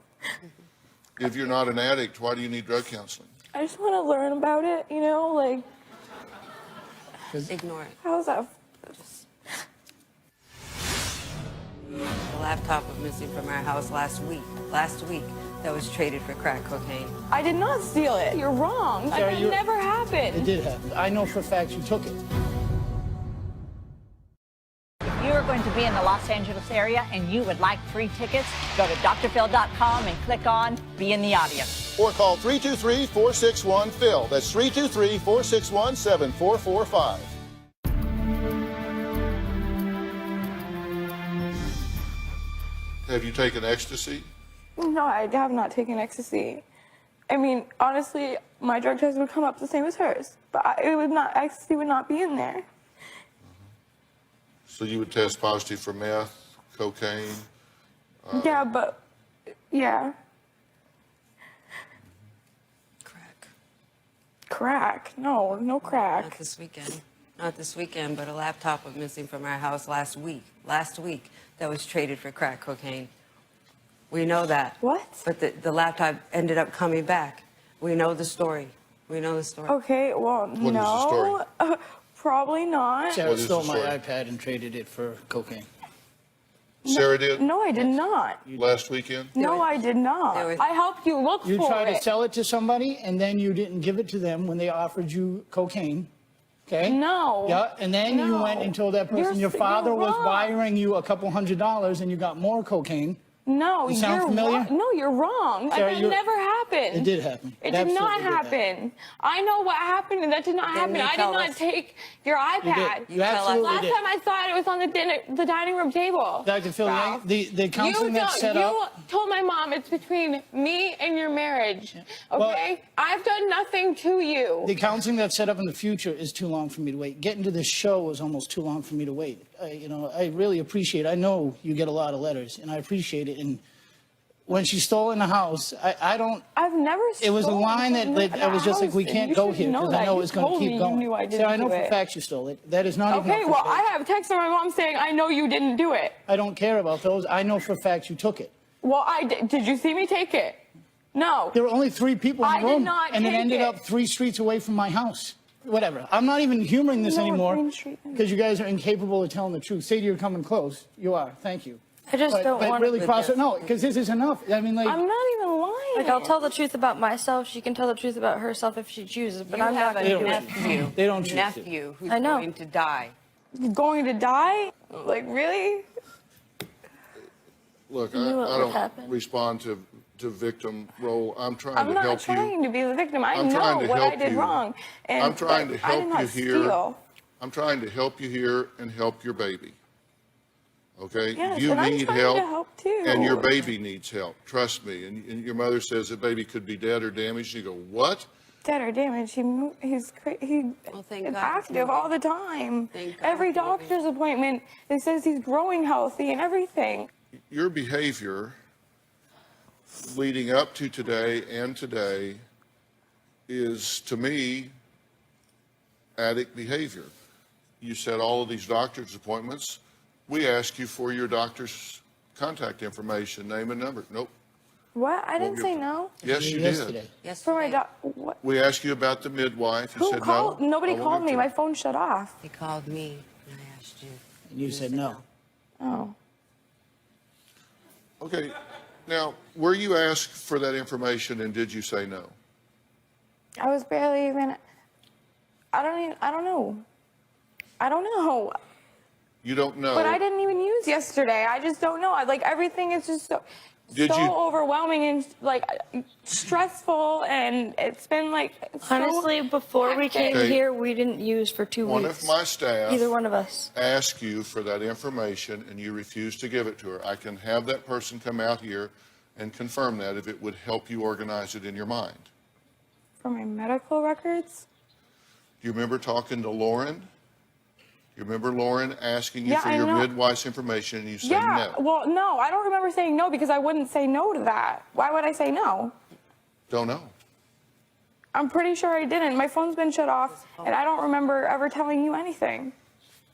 If you're not an addict, why do you need drug counseling? I just want to learn about it, you know, like. Ignore it. How's that? The laptop was missing from our house last week. That was traded for crack cocaine. I did not steal it. You're wrong. Sarah, That never happened. It did happen. I know for a fact you took it. If you are going to be in the Los Angeles area and you would like free tickets, go to drphil.com and click on Be in the Audience. Or call 323-461-PHIL. That's 323-461-7445. Have you taken ecstasy? No, I have not taken ecstasy. I mean, honestly, my drug test would come up the same as hers, but ecstasy would not be in there. So you would test positive for meth, cocaine? Yeah, but, yeah. Crack. Crack? No, no crack. Not this weekend. Not this weekend, but a laptop was missing from our house last week. That was traded for crack cocaine. We know that. What? But the laptop ended up coming back. We know the story. Okay, well, What is the story? Probably not. Sarah What is stole the my story? iPad and traded it for cocaine. Sarah did? No, I did not. Last weekend? No, I did not. I helped you look You for tried it. to sell it to somebody, and then you didn't give it to them when they offered you cocaine. Okay? No. Yeah, and then you No. went and told that person your father you're was wrong. wiring you a couple $100 and you got more cocaine. No, You sound you're familiar? wrong. No, you're wrong. Sarah, That you're- never happened. It did happen. It It did not absolutely did happen. I know what happened, and that did not happen. you I did tell not us. take your iPad. You absolutely Last did. time I saw it, it was on the dining room table. Dr. Phil, Ralph. the counseling that's set you up. told my mom it's between me and your marriage. Okay? I've done nothing to you. The counseling that's set up in the future is too long for me to wait. Getting to this show is almost too long for me to wait. I really appreciate it. I know you get a lot of letters, and I appreciate it. And when she stole in the house, I don't. I've never. It was a line that I was just like, we can't go here because I know it's going to keep going. So I know for a fact you stole it. That is not even. Okay, well, I have texts from my mom saying I know you didn't do it. I don't care about those. I know for a fact you took it. Well, I did. Did you see me take it? No. There were only 3 people in the I did room, not and it take ended it. up 3 streets away from my house. Whatever. I'm not even humoring this No, anymore Green Street. because you guys are incapable of telling the truth. Sadie, you're coming close. You are. Thank you. I just don't but want really to. cross it. No, because this is enough. I mean, like. I'm not even lying. Like, I'll tell the truth about myself. She can tell the truth about herself if she chooses, but I'm not going to do it. They don't choose to. nephew who's I know. going to die. Going to die? Like, really? Look, I knew it would don't happen. respond to victim role. I'm trying I'm to not help trying you. to be the victim. I I'm know trying to what I help did you. wrong. And, I'm trying to but I did help not you here. steal. I'm trying to help you here and help your baby. Okay? Yes, You and I'm need trying help, to help too. and your baby needs help. Trust me. And your mother says the baby could be dead or damaged. You go, what? Dead or damaged. He's Well, thank is God. active all the time. Thank God Every for your doctor's appointment, it says he's growing healthy and everything. Your behavior leading up to today and today is, to me, addict behavior. You said all of these doctor's appointments. We ask you for your doctor's contact information, name and number. Nope. What? I Won't didn't say give- no. Yes, you Yesterday. did. For my Yesterday. What? We asked you about the midwife. You Who said called? no. Nobody I won't called give me. to My you. phone shut off. He called me and I asked you. And you said no. Oh. Okay. Now, were you asked for that information and did you say no? I was barely even. I don't know. I don't know. You don't know. But I didn't even use yesterday. I just don't know. Like everything is just so overwhelming and like stressful, and it's been like so Honestly, before we came Okay. here, we didn't use for 2 One weeks. of my staff Either one of us. asked you for that information and you refused to give it to her. I can have that person come out here and confirm that if it would help you organize it in your mind. For my medical records? Do you remember talking to Lauren? You remember Lauren asking you Yeah, for I your know. midwife's information and you said Yeah. no? Well, no, I don't remember saying no because I wouldn't say no to that. Why would I say no? Don't know. I'm pretty sure I didn't. My phone's been shut off, and I don't remember ever telling you anything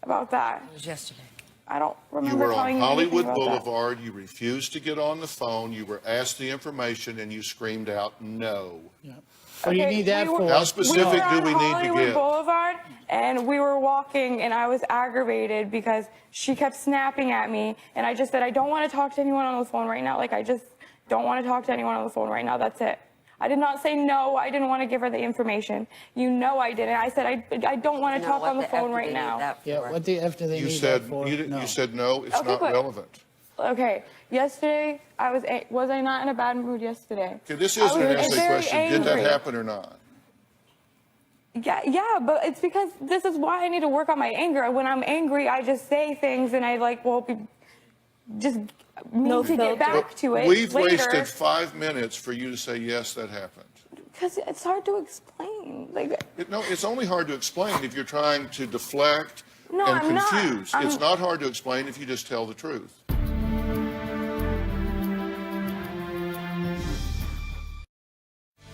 about that. It was yesterday. I don't You remember were telling on you anything Hollywood about that. Boulevard, you refused to get on the phone, you were asked the information and you screamed out no. What do you need that for? How specific we were do we on need to Hollywood get? Boulevard, and we were walking, and I was aggravated because she kept snapping at me, and I just said, I don't want to talk to anyone on the phone right now. Like, I just don't want to talk to anyone on the phone right now. That's it. I did not say no. I didn't want to give her the information. You know I didn't. I said, I don't want to talk on the phone right now. Yeah, what the F do they You need said that for? you said no, it's Okay, not but- relevant. Okay, yesterday, was I not in a bad mood yesterday? Okay, this I isn't an was essay very question. Did that angry. happen or not? Yeah, but it's because this is why I need to work on my anger. When I'm angry, I just say things, and I just need to get back to it We've later. wasted 5 minutes for you to say yes, that happened. Because it's hard to explain. Like, No, it's only hard to explain if you're trying to deflect No, and I'm not. confuse. I'm- It's not hard to explain if you just tell the truth.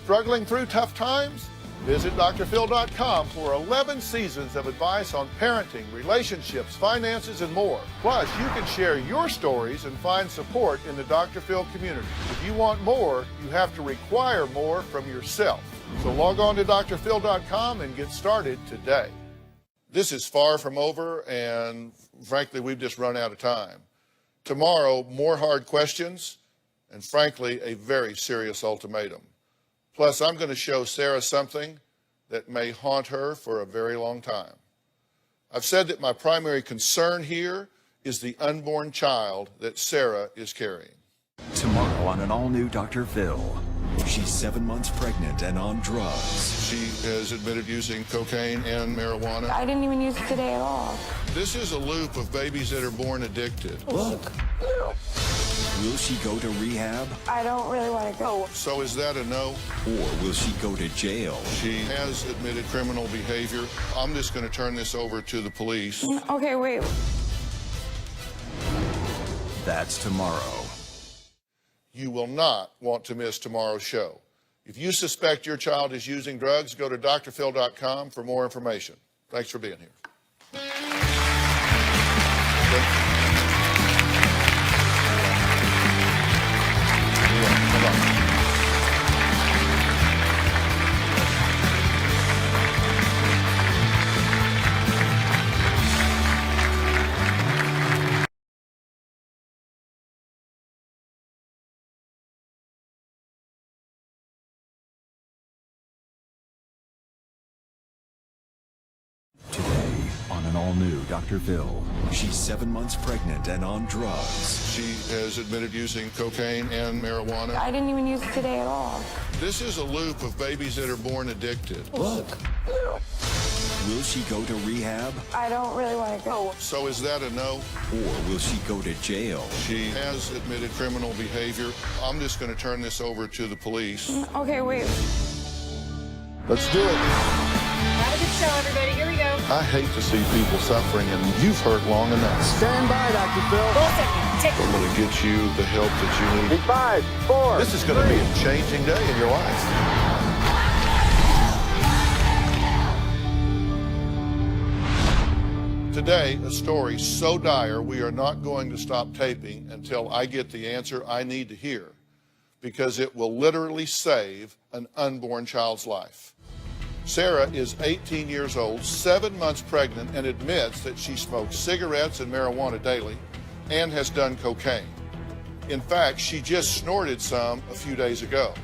Struggling through tough times? Visit drphil.com for 11 seasons of advice on parenting, relationships, finances, and more. Plus, you can share your stories and find support in the Dr. Phil community. If you want more, you have to require more from yourself. So log on to drphil.com and get started today. This is far from over, and frankly, we've just run out of time. Tomorrow, more hard questions, and frankly, a very serious ultimatum. Plus, I'm going to show Sarah something that may haunt her for a very long time. I've said that my primary concern here is the unborn child that Sarah is carrying. Tomorrow on an all-new Dr. Phil. She's 7 months pregnant and on drugs. She has admitted using cocaine and marijuana. I didn't even use it today at all. This is a loop of babies that are born addicted. Look. Will she go to rehab? I don't really want to go. So is that a no? Or will she go to jail? She has admitted criminal behavior. I'm just going to turn this over to the police. Okay, wait. That's tomorrow. You will not want to miss tomorrow's show. If you suspect your child is using drugs, go to drphil.com for more information. Thanks for being here. Today on an all-new Dr. Phil. She's 7 months pregnant and on drugs. She has admitted using cocaine and marijuana. I didn't even use it today at all. This is a loop of babies that are born addicted. Look. Will she go to rehab? I don't really want to go. So is that a no? Or will she go to jail? She has admitted criminal behavior. I'm just going to turn this over to the police. Okay, wait. Let's do it. Have a good show, everybody. Here we go. I hate to see people suffering, and you've hurt long enough. Stand by, Dr. Phil. I'm going to get you the help that you need. 5, 4. This is going to be a changing day in your life. Today, a story so dire we are not going to stop taping until I get the answer I need to hear. because it will literally save an unborn child's life. Sarah is 18 years old, 7 months pregnant, and admits that she smokes cigarettes and marijuana daily and has done cocaine. In fact, she just snorted some a few days ago.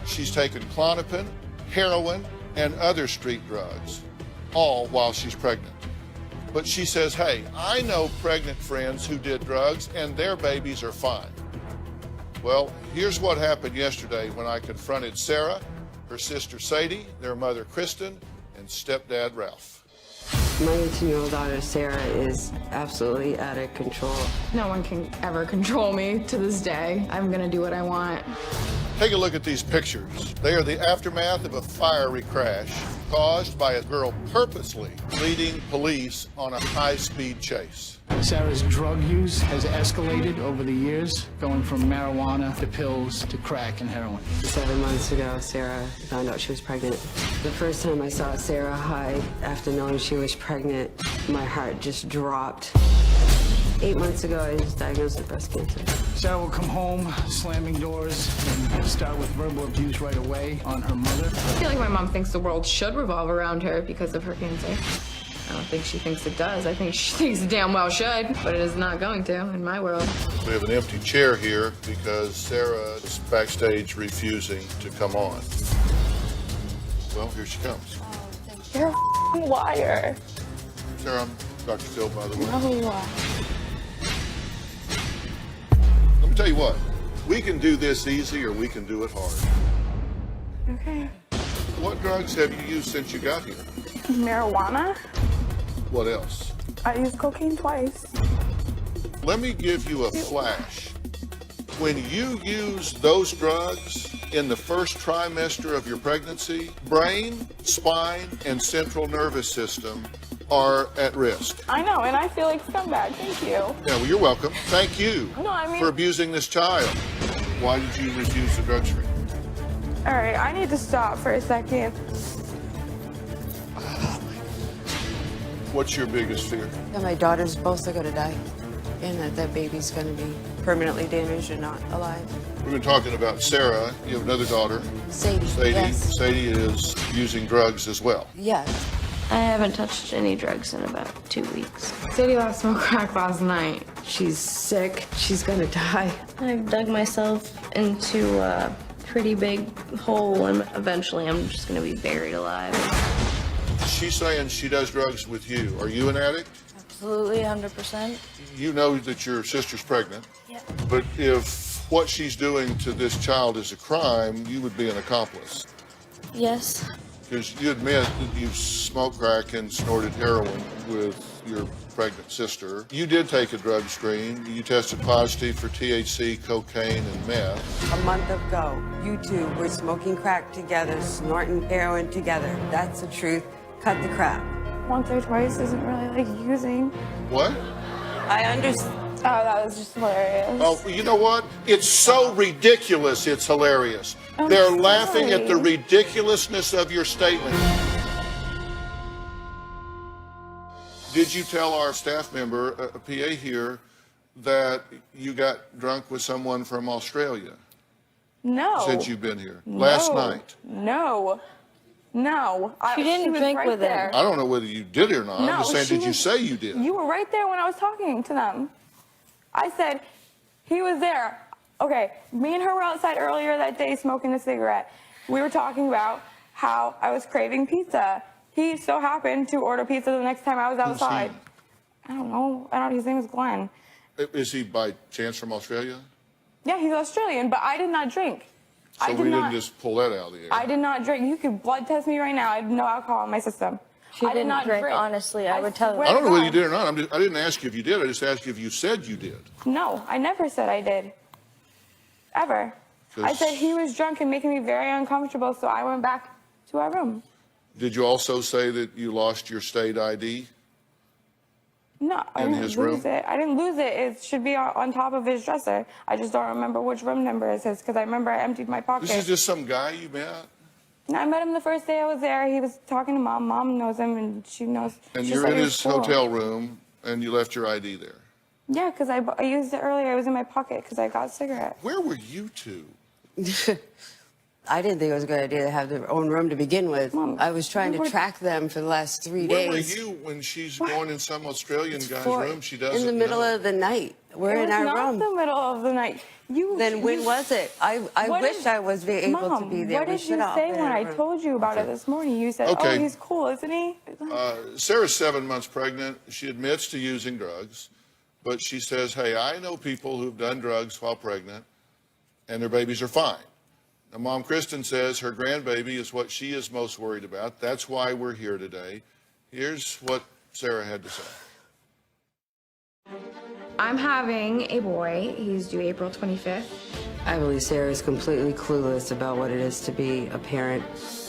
She's taken Klonopin, heroin, and other street drugs, all while she's pregnant. But she says, hey, I know pregnant friends who did drugs and their babies are fine. Well, here's what happened yesterday when I confronted Sarah, her sister Sadie, their mother Kristen, and stepdad Ralph. My 18-year-old daughter, Sarah, is absolutely out of control. No one can ever control me to this day. I'm gonna do what I want. Take a look at these pictures. They are the aftermath of a fiery crash caused by a girl purposely leading police on a high-speed chase. Sarah's drug use has escalated over the years, going from marijuana to pills to crack and heroin. 7 months ago, Sarah found out she was pregnant. The first time I saw Sarah high after knowing she was pregnant, my heart just dropped. 8 months ago, I was diagnosed with breast cancer. Sarah will come home, slamming doors, and start with verbal abuse right away on her mother. I feel like my mom thinks the world should revolve around her because of her cancer. I don't think she thinks it does. I think she thinks it damn well should, but it is not going to in my world. We have an empty chair here because Sarah is backstage refusing to come on. Well, here she comes. You're a liar. Sarah, I'm Dr. Phil, by the way. I know who you are. Let me tell you what, we can do this easy or we can do it hard. Okay. What drugs have you used since you got here? Marijuana. What else? I used cocaine twice. Let me give you a flash. When you use those drugs in the first trimester of your pregnancy, brain, spine, and central nervous system are at risk. I know, and I feel like scumbag. Thank you. Yeah, well, you're welcome. Thank you for abusing this child. Why did you refuse the drug screen? All right, I need to stop for a second. What's your biggest fear? That my daughters both are going to die, and that that baby's going to be permanently damaged and not alive. We've been talking about Sarah. You have another daughter. Sadie. Yes. Sadie is using drugs as well. Yes. I haven't touched any drugs in about 2 weeks. Sadie last smoked crack last night. She's sick. She's going to die. I've dug myself into a pretty big hole, and eventually I'm just going to be buried alive. She's saying she does drugs with you. Are you an addict? Absolutely, 100%. You know that your sister's pregnant. Yeah. But if what she's doing to this child is a crime, you would be an accomplice. Yes. Because you admit that you smoked crack and snorted heroin with your pregnant sister. You did take a drug screen. You tested positive for THC, cocaine, and meth. A month ago, you two were smoking crack together, snorting heroin together. That's the truth. Cut the crap. Once or twice isn't really like using. What? I understand. Oh, that was just hilarious. Oh, you know what? It's so ridiculous, it's hilarious. They're laughing at the ridiculousness of your statement. Did you tell our staff member, a PA here, that you got drunk with someone from Australia? No. Since you've been here? Last night? No. No. She didn't drink right with there. I don't know whether you did or not. No, I'm just saying, did you say you did? You were right there when I was talking to them. I said, he was there. Okay, me and her were outside earlier that day smoking a cigarette. We were talking about how I was craving pizza. He so happened to order pizza the next time I was outside. I don't know. His name is Glenn. Is he by chance from Australia? Yeah, he's Australian, but I did not drink. So we didn't just pull that out of the air. I did not drink. You could blood test me right now. I have no alcohol in my system. She I did didn't not drink, honestly. I would tell her. I don't know whether you did or not. I didn't ask you if you did. I just asked you if you said you did. No, I never said I did. Ever. I said he was drunk and making me very uncomfortable, so I went back to our room. Did you also say that you lost your state ID? No, I In didn't his lose room? it. I didn't lose it. It should be on top of his dresser. I just don't remember which room number it is because I remember I emptied my pocket. This is just some guy you met? No, I met him the first day I was there. He was talking to Mom. Mom knows him, and she knows. And she you're said in it was his cool. hotel room, and you left your ID there. Yeah, because I used it earlier. It was in my pocket because I got a cigarette. Where were you two I didn't think it was a good idea to have their own room to begin with. Mom, I was trying to track them for the last 3 Where were days. you when she's going in some Australian guy's For- room? She doesn't in the middle know. of the night. We're It in was our not room. the middle of the night. Then when was it? I What wish did- I was able Mom, to be there. what We did should you all say been when in I our room. told you about it this morning? You said, Okay. oh, he's cool, isn't he? Sarah's 7 months pregnant. She admits to using drugs, but she says, hey, I know people who've done drugs while pregnant, and their babies are fine. Now, Mom Kristen says her grandbaby is what she is most worried about. That's why we're here today. Here's what Sarah had to say. I'm having a boy. He's due April 25th. I believe Sarah is completely clueless about what it is to be a parent.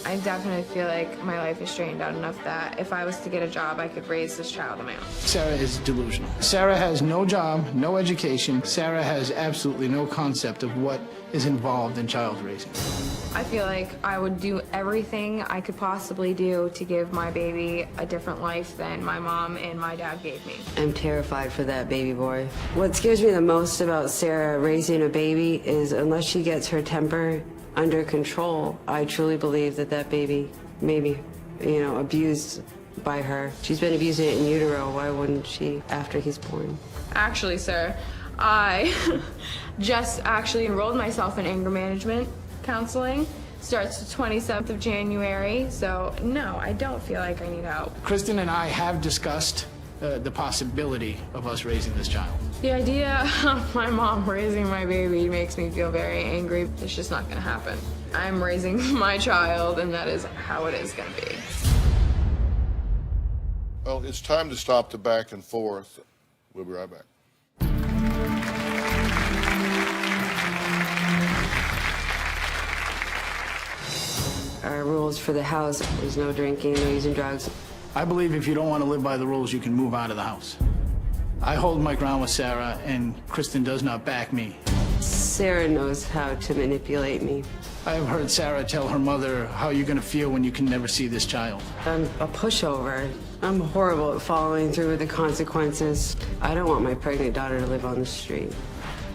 I definitely feel like my life is straightened out enough that if I was to get a job, I could raise this child on my own. Sarah is delusional. Sarah has no job, no education. Sarah has absolutely no concept of what is involved in child raising. I feel like I would do everything I could possibly do to give my baby a different life than my mom and my dad gave me. I'm terrified for that baby boy. What scares me the most about Sarah raising a baby is unless she gets her temper under control, I truly believe that that baby may be, abused by her. She's been abusing it in utero. Why wouldn't she after he's born? Actually, sir, I just actually enrolled myself in anger management counseling. Starts the 27th of January, so no, I don't feel like I need help. Kristen and I have discussed the possibility of us raising this child. The idea of my mom raising my baby makes me feel very angry. It's just not gonna happen. I'm raising my child, and that is how it is gonna be. Well, it's time to stop the back and forth. We'll be right back. Our rules for the house, there's no drinking, no using drugs. I believe if you don't want to live by the rules, you can move out of the house. I hold my ground with Sarah, and Kristen does not back me. Sarah knows how to manipulate me. I have heard Sarah tell her mother how you're going to feel when you can never see this child. I'm a pushover. I'm horrible at following through with the consequences. I don't want my pregnant daughter to live on the street.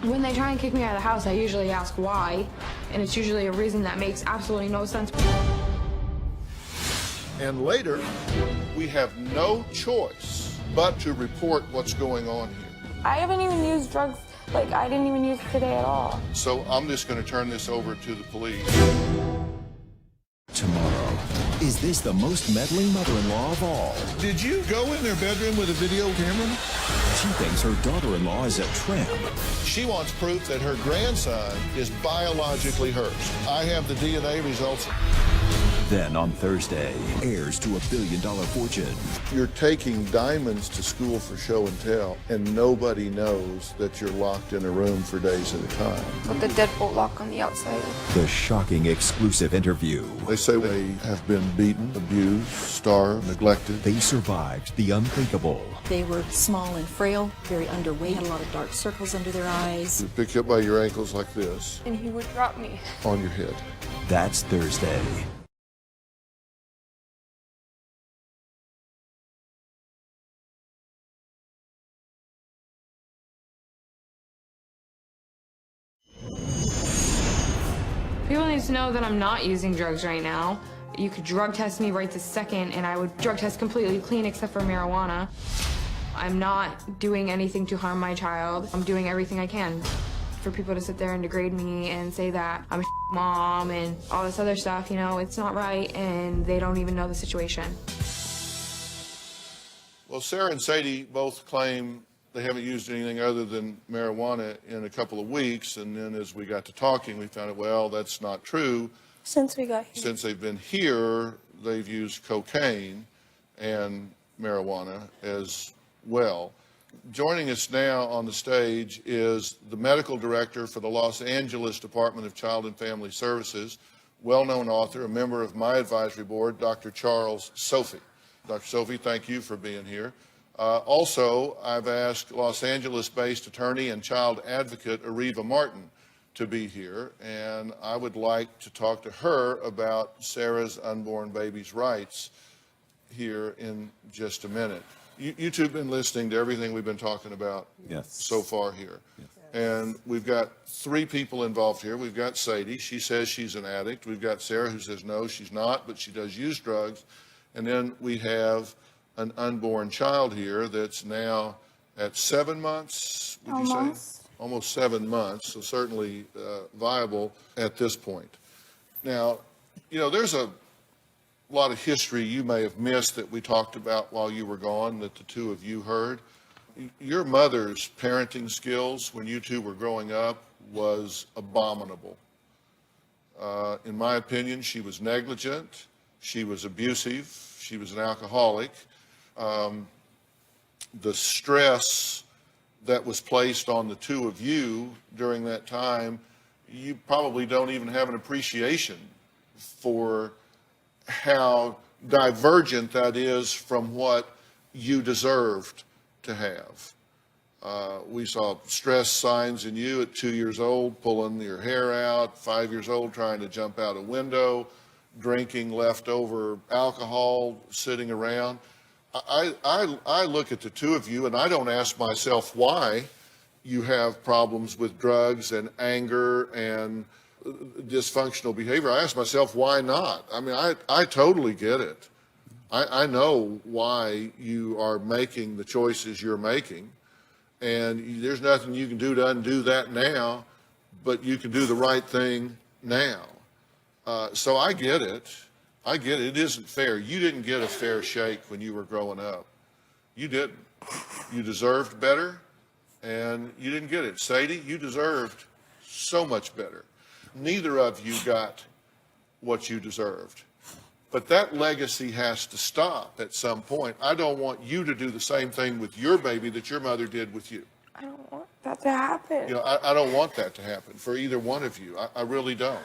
When they try and kick me out of the house, I usually ask why, and it's usually a reason that makes absolutely no sense. And later, we have no choice but to report what's going on here. I haven't even used drugs. Like, I didn't even use it today at all. So I'm just going to turn this over to the police. Tomorrow, is this the most meddling mother-in-law of all? Did you go in their bedroom with a video camera? She thinks her daughter-in-law is a tramp. She wants proof that her grandson is biologically hers. I have the DNA results. Then on Thursday, heirs to $1 billion fortune. You're taking diamonds to school for show and tell, and nobody knows that you're locked in a room for days at a time. With the deadbolt lock on the outside. The shocking exclusive interview. They say they have been beaten, abused, starved, neglected. They survived the unthinkable. They were small and frail, very underweight, had a lot of dark circles under their eyes. You pick you up by your ankles like this. And he would drop me. On your head. That's Thursday. People need to know that I'm not using drugs right now. You could drug test me right this second, and I would drug test completely clean except for marijuana. I'm not doing anything to harm my child. I'm doing everything I can. For people to sit there and degrade me and say that I'm a mom and all this other stuff, it's not right, and they don't even know the situation. Well, Sarah and Sadie both claim they haven't used anything other than marijuana in a couple of weeks, and then as we got to talking, we found out, well, that's not true. Since we got here. Since they've been here, they've used cocaine and marijuana as well. Joining us now on the stage is the medical director for the Los Angeles Department of Child and Family Services, well-known author, a member of my advisory board, Dr. Charles Sophie. Dr. Sophie, thank you for being here. Also, I've asked Los Angeles-based attorney and child advocate Areva Martin to be here, and I would like to talk to her about Sarah's unborn baby's rights here in just a minute. You two have been listening to everything we've been talking about so far here. Yes. And we've got 3 people involved here. We've got Sadie. She says she's an addict. We've got Sarah, who says no, she's not, but she does use drugs. And then we have an unborn child here that's now at 7 months, would you say? Almost 7 months, so certainly viable at this point. Now, you know, there's a lot of history you may have missed that we talked about while you were gone that the 2 of you heard. Your mother's parenting skills when you 2 were growing up was abominable. In my opinion, she was negligent, she was abusive, she was an alcoholic. The stress that was placed on the 2 of you during that time, you probably don't even have an appreciation for how divergent that is from what you deserved to have. We saw stress signs in you at 2 years old, pulling your hair out, 5 years old, trying to jump out a window, drinking leftover alcohol, sitting around. I look at the 2 of you and I don't ask myself why you have problems with drugs and anger and dysfunctional behavior. I ask myself, why not? I mean, I totally get it. I know why you are making the choices you're making, and there's nothing you can do to undo that now, but you can do the right thing now. So I get it. I get it. It isn't fair. You didn't get a fair shake when you were growing up. You didn't. You deserved better, and you didn't get it. Sadie, you deserved so much better. Neither of you got what you deserved. But that legacy has to stop at some point. I don't want you to do the same thing with your baby that your mother did with you. I don't want that to happen. You know, I don't want that to happen for either one of you. I really don't.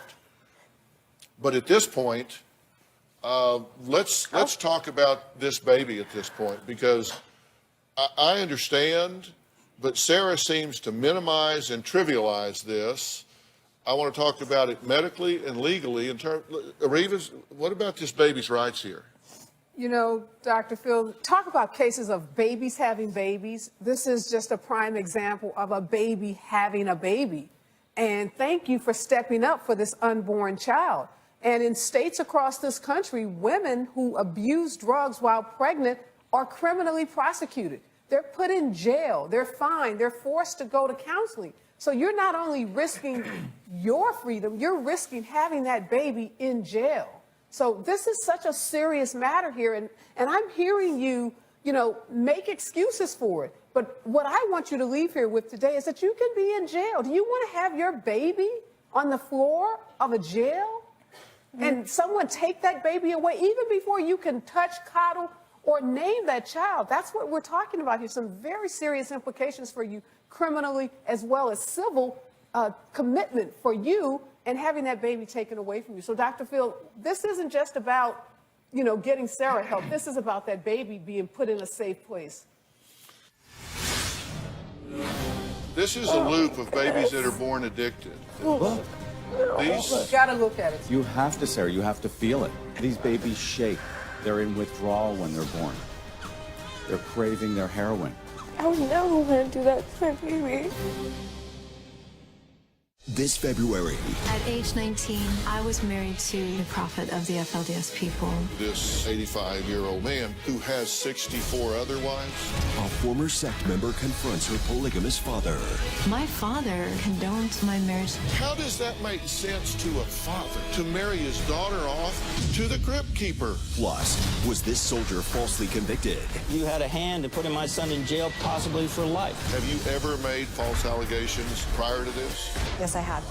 But at this point, let's talk about this baby at this point, because I understand, but Sarah seems to minimize and trivialize this. I want to talk about it medically and legally. Arivas, what about this baby's rights here? You know, Dr. Phil, talk about cases of babies having babies. This is just a prime example of a baby having a baby. And thank you for stepping up for this unborn child. And in states across this country, women who abuse drugs while pregnant are criminally prosecuted. They're put in jail, they're fined, they're forced to go to counseling. So you're not only risking your freedom, you're risking having that baby in jail. So this is such a serious matter here, and I'm hearing you, make excuses for it. But what I want you to leave here with today is that you can be in jail. Do you want to have your baby on the floor of a jail? And someone take that baby away even before you can touch, coddle, or name that child? That's what we're talking about here. Some very serious implications for you criminally as well as civil commitment for you and having that baby taken away from you. So, Dr. Phil, this isn't just about, getting Sarah help. This is about that baby being put in a safe place. This is a loop of babies that are born addicted. Look. You gotta look at it. You have to, Sarah. You have to feel it. These babies shake. They're in withdrawal when they're born. They're craving their heroin. I would never want to do that to my baby. This February, At age 19, I was married to the prophet of the FLDS people. This 85-year-old man who has 64 other wives. a former sect member confronts her polygamous father. My father condoned my marriage. How does that make sense to a father to marry his daughter off to the crypt keeper? Plus, was this soldier falsely convicted? You had a hand in putting my son in jail, possibly for life. Have you ever made false allegations prior to this? Yes, I had.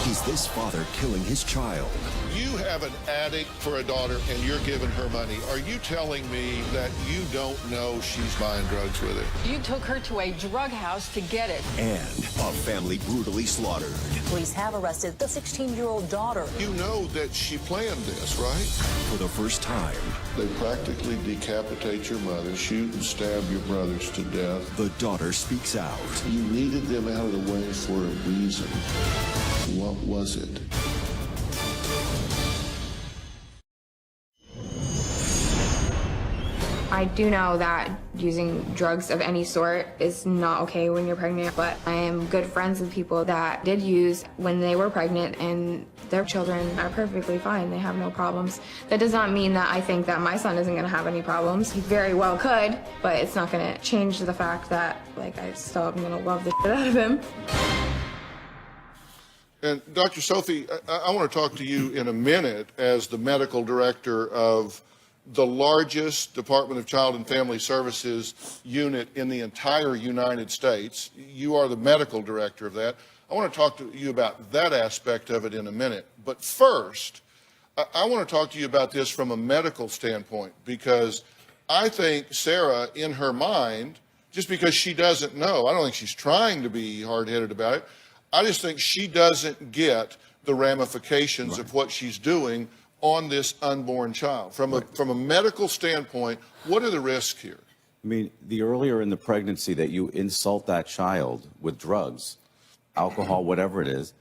Is this father killing his child? You have an addict for a daughter and you're giving her money. Are you telling me that you don't know she's buying drugs with it? You took her to a drug house to get it. And a family brutally slaughtered. Police have arrested the 16-year-old daughter. You know that she planned this, right? For the first time, they practically decapitate your mother, shoot and stab your brothers to death. The daughter speaks out. You needed them out of the way for a reason. What was it? I I do know that using drugs of any sort is not okay when you're pregnant, but I am good friends with people that did use when they were pregnant, and their children are perfectly fine. They have no problems. That does not mean that I think that my son isn't going to have any problems. He very well could, but it's not going to change the fact that, like, I still am going to love the shit out of him. And Dr. Sophie, I want to talk to you in a minute as the medical director of the largest Department of Child and Family Services unit in the entire United States. You are the medical director of that. I want to talk to you about that aspect of it in a minute. But first, I want to talk to you about this from a medical standpoint, because I think Sarah, in her mind, just because she doesn't know, I don't think she's trying to be hard-headed about it, I just think she doesn't get the ramifications of what she's doing on this unborn child. From a medical standpoint, what are the risks here? I mean, the earlier in the pregnancy that you insult that child with drugs, alcohol, whatever it is,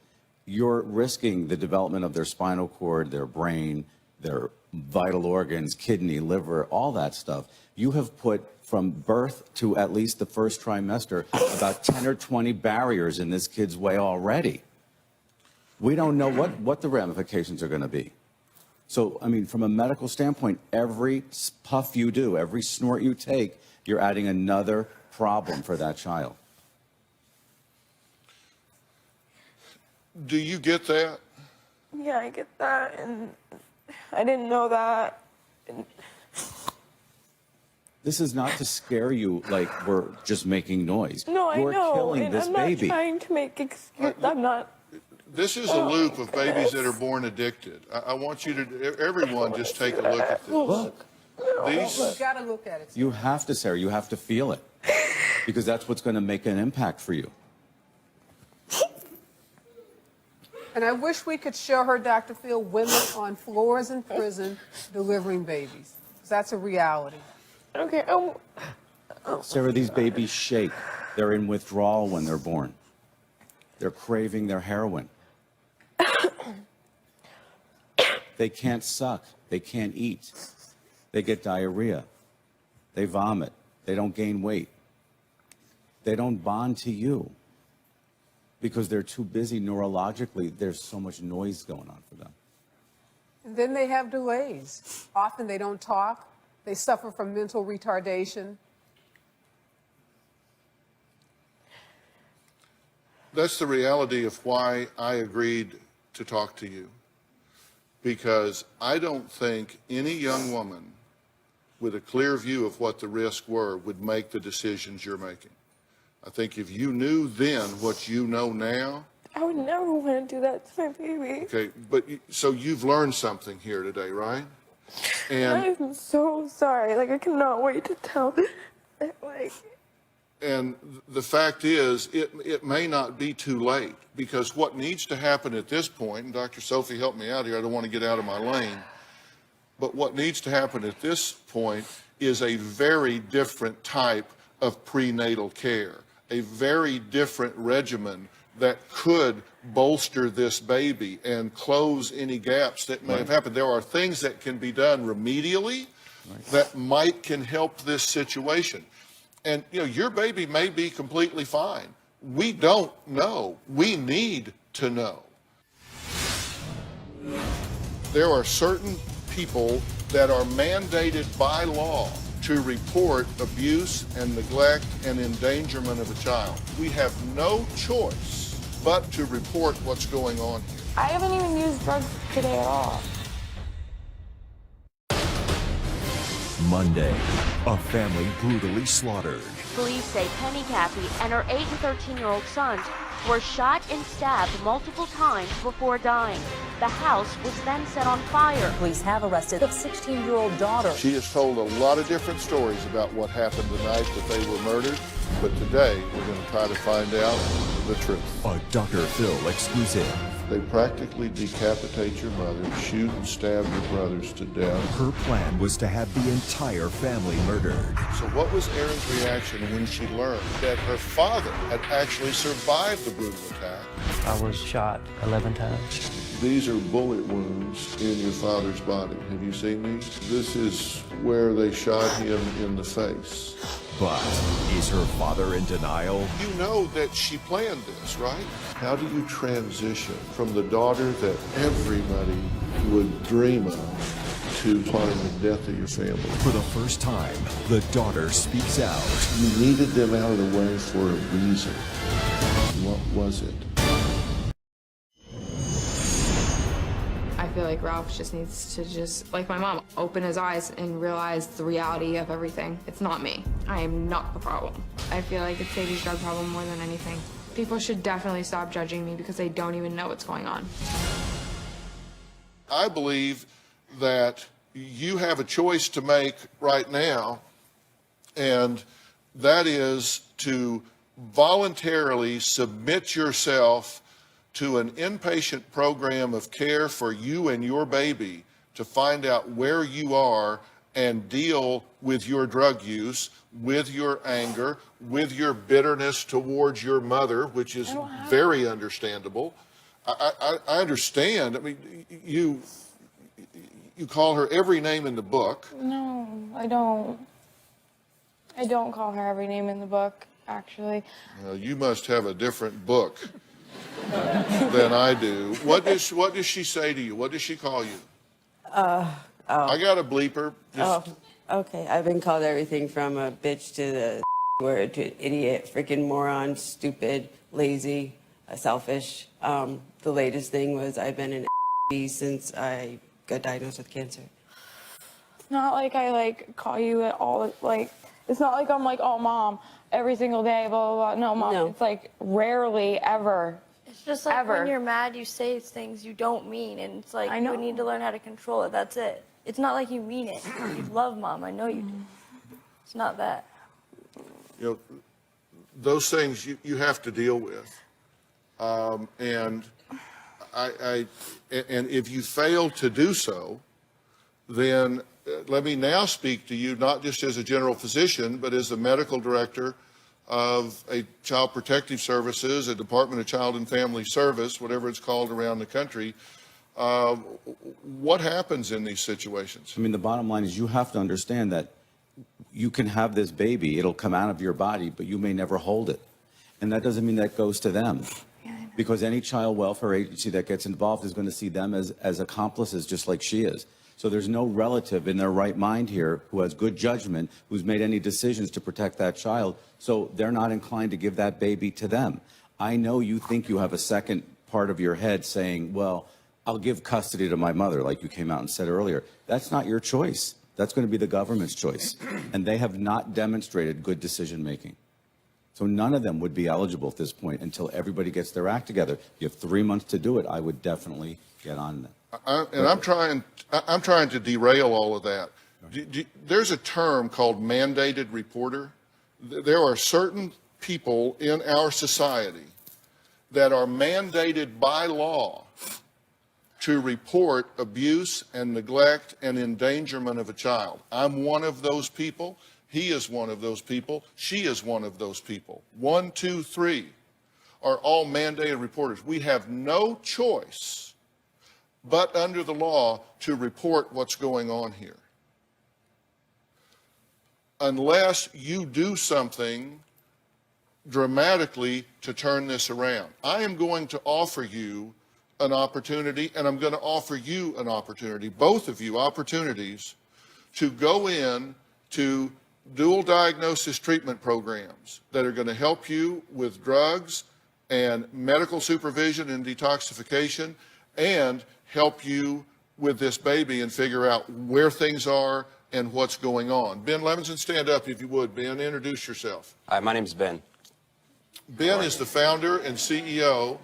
you're risking the development of their spinal cord, their brain, their vital organs, kidney, liver, all that stuff. You have put, from birth to at least the first trimester, about 10 or 20 barriers in this kid's way already. We don't know what the ramifications are going to be. So, I mean, from a medical standpoint, every puff you do, every snort you take, you're adding another problem for that child. Do you get that? Yeah, I get that, and I didn't know that. This is not to scare you like we're just making noise. No, You're I know, killing and this I'm not baby. trying to make excuses. I'm not. This is a loop of babies that are born addicted. I want you to, everyone, just take a look at this. Look. You got to look at it. You have to, Sarah. You have to feel it. Because that's what's going to make an impact for you. And I wish we could show her, Dr. Phil, women on floors in prison delivering babies. That's a reality. Okay. Sarah, these babies shake. They're in withdrawal when they're born. They're craving their heroin. They can't suck. They can't eat. They get diarrhea. They vomit. They don't gain weight. They don't bond to you because they're too busy neurologically. There's so much noise going on for them. And then they have delays. Often they don't talk. They suffer from mental retardation. That's the reality of why I agreed to talk to you. Because I don't think any young woman with a clear view of what the risks were would make the decisions you're making. I think if you knew then what you know now. I would never want to do that to my baby. Okay, but so you've learned something here today, right? And I'm so sorry. Like, I cannot wait to tell. Like. And the fact is, it may not be too late, because what needs to happen at this point, and Dr. Sophie, help me out here, I don't want to get out of my lane, but what needs to happen at this point is a very different type of prenatal care, a very different regimen that could bolster this baby and close any gaps that may have happened. There are things that can be done remedially that can help this situation. And, you know, your baby may be completely fine. We don't know. We need to know. There are certain people that are mandated by law to report abuse and neglect and endangerment of a child. We have no choice but to report what's going on here. I haven't even used drugs today at all. Monday, a family brutally slaughtered. Police say Penny Caffey and her 8 and 13-year-old sons were shot and stabbed multiple times before dying. The house was then set on fire. Police have arrested a 16-year-old daughter. She has told a lot of different stories about what happened the night that they were murdered, but today we're going to try to find out the truth. A Dr. Phil exclusive. They practically decapitate your mother, shoot and stab your brothers to death. Her plan was to have the entire family murdered. So what was Erin's reaction when she learned that her father had actually survived the brutal attack? I was shot 11 times. These are bullet wounds in your father's body. Have you seen these? This is where they shot him in the face. But is her father in denial? You know that she planned this, right? How do you transition from the daughter that everybody would dream of to plotting the death of your family? For the first time, the daughter speaks out. You needed them out of the way for a reason. What was it? I feel like Ralph just needs to like my mom, open his eyes and realize the reality of everything. It's not me. I am not the problem. I feel like it's Sadie's drug problem more than anything. People should definitely stop judging me because they don't even know what's going on. I believe that you have a choice to make right now, and that is to voluntarily submit yourself to an inpatient program of care for you and your baby to find out where you are and deal with your drug use, with your anger, with your bitterness towards your mother, which is very understandable. I understand. I mean, you call her every name in the book. No, I don't. I don't call her every name in the book, actually. You must have a different book than I do. What does she say to you? What does she call you? I got a bleeper. Okay. I've been called everything from a bitch to the word to idiot, freaking moron, stupid, lazy, selfish. The latest thing was I've been an since I got diagnosed with cancer. It's not like I call you at all. It's not like I'm like, oh, mom, every single day, blah, blah, blah. No, mom, No. It's like rarely ever. It's just like when you're mad, you say things you don't mean, and it's like you need to learn how to control it. That's it. It's not like you mean it. You love mom. I know you do. It's not that. You know, those things you have to deal with, and if you fail to do so, then let me now speak to you not just as a general physician, but as the medical director of a Child Protective Services, a Department of Child and Family Service, whatever it's called around the country. What happens in these situations? I mean, the bottom line is you have to understand that you can have this baby, it'll come out of your body, but you may never hold it. And that doesn't mean that goes to them. Because any child welfare agency that gets involved is going to see them as accomplices, just like she is. So there's no relative in their right mind here who has good judgment, who's made any decisions to protect that child. So they're not inclined to give that baby to them. I know you think you have a second part of your head saying, well, I'll give custody to my mother, like you came out and said earlier. That's not your choice. That's going to be the government's choice. And they have not demonstrated good decision making. So none of them would be eligible at this point until everybody gets their act together. You have 3 months to do it. I would definitely get on that. I'm trying to derail all of that. There's a term called mandated reporter. There are certain people in our society that are mandated by law to report abuse and neglect and endangerment of a child. I'm one of those people. He is one of those people. She is one of those people. 1, 2, 3 are all mandated reporters. We have no choice but under the law to report what's going on here. Unless you do something dramatically to turn this around. I am going to offer you an opportunity, and I'm going to offer you an opportunity, both of you opportunities, to go in to dual diagnosis treatment programs that are going to help you with drugs and medical supervision and detoxification and help you with this baby and figure out where things are and what's going on. Ben Levinson, stand up if you would. Ben, introduce yourself. Hi, my name's Ben. Ben is the founder and CEO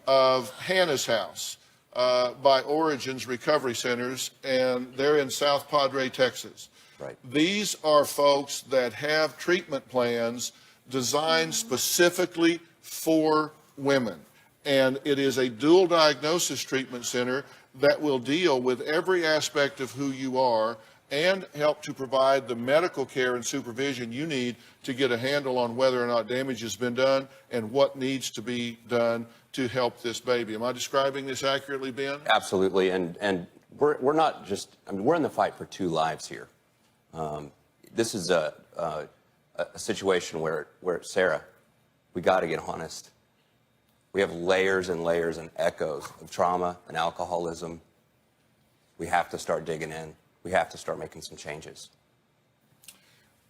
of Hannah's House by Origins Recovery Centers, and they're in South Padre, Texas. Right. These are folks that have treatment plans designed specifically for women. And it is a dual diagnosis treatment center that will deal with every aspect of who you are and help to provide the medical care and supervision you need to get a handle on whether or not damage has been done and what needs to be done to help this baby. Am I describing this accurately, Ben? Absolutely, and we're not just, I mean, we're in the fight for two lives here. This is a situation where Sarah, we got to get honest. We have layers and layers and echoes of trauma and alcoholism. We have to start digging in. We have to start making some changes.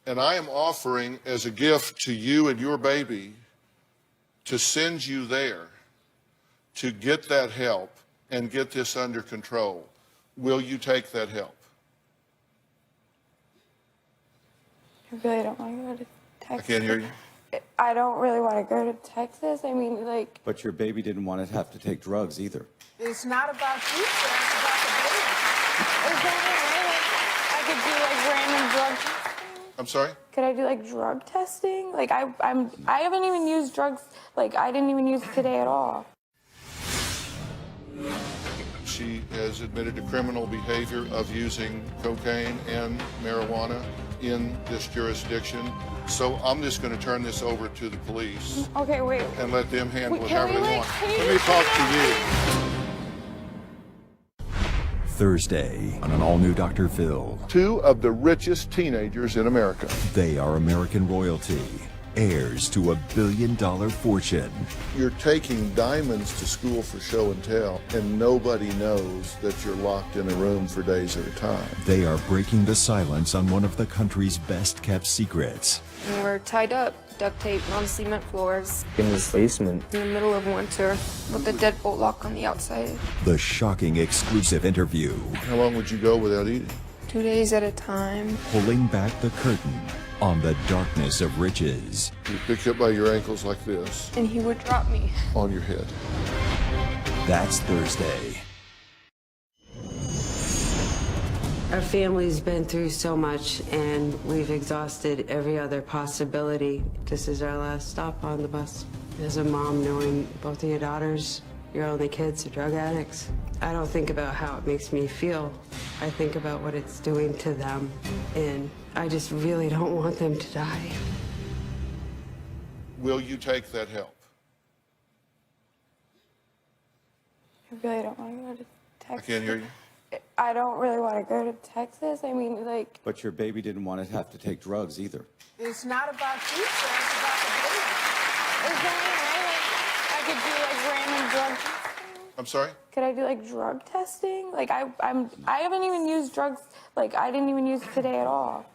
And I am offering as a gift to you and your baby to send you there to get that help and get this under control. Will you take that help? I really don't want to go to Texas. I can't hear you. I don't really want to go to Texas. I mean, like... But your baby didn't want to have to take drugs either. It's not about you, sir. It's about the baby. Is there any way, like, I could do, like, random drug testing? I'm sorry? Could I do, like, drug testing? Like, I haven't even used drugs. Like, I didn't even use it today at all. She has admitted to criminal behavior of using cocaine and marijuana in this jurisdiction. So I'm just going to turn this over to the police. Okay, wait. And let them handle it Can however we, they like, want. Let me talk to you. Thursday on an all-new Dr. Phil. Two of the richest teenagers in America. They are American royalty, heirs to a billion-dollar fortune. You're taking diamonds to school for show and tell, and nobody knows that you're locked in a room for days at a time. They are breaking the silence on one of the country's best-kept secrets. And we're tied up, duct taped on cement floors In this basement. in the middle of winter with a deadbolt lock on the outside. The shocking exclusive interview. How long would you go without eating? 2 days at a time. Pulling back the curtain on the darkness of riches. You pick up by your ankles like this. And he would drop me. On your head. That's Thursday. Our family's been through so much, and we've exhausted every other possibility. This is our last stop on the bus. As a mom, knowing both of your daughters, your only kids, are drug addicts, I don't think about how it makes me feel. I think about what it's doing to them, and I just really don't want them to die. Will you take that help? I really don't want to go to Texas. I can't hear you. I don't really want to go to Texas. I mean, like... But your baby didn't want to have to take drugs either. It's not about you, sir. It's about the baby. Is there any way, like, I could do, like, random drug testing? I'm sorry? Could I do, like, drug testing? Like, I haven't even used drugs. Like, I didn't even use it today at all.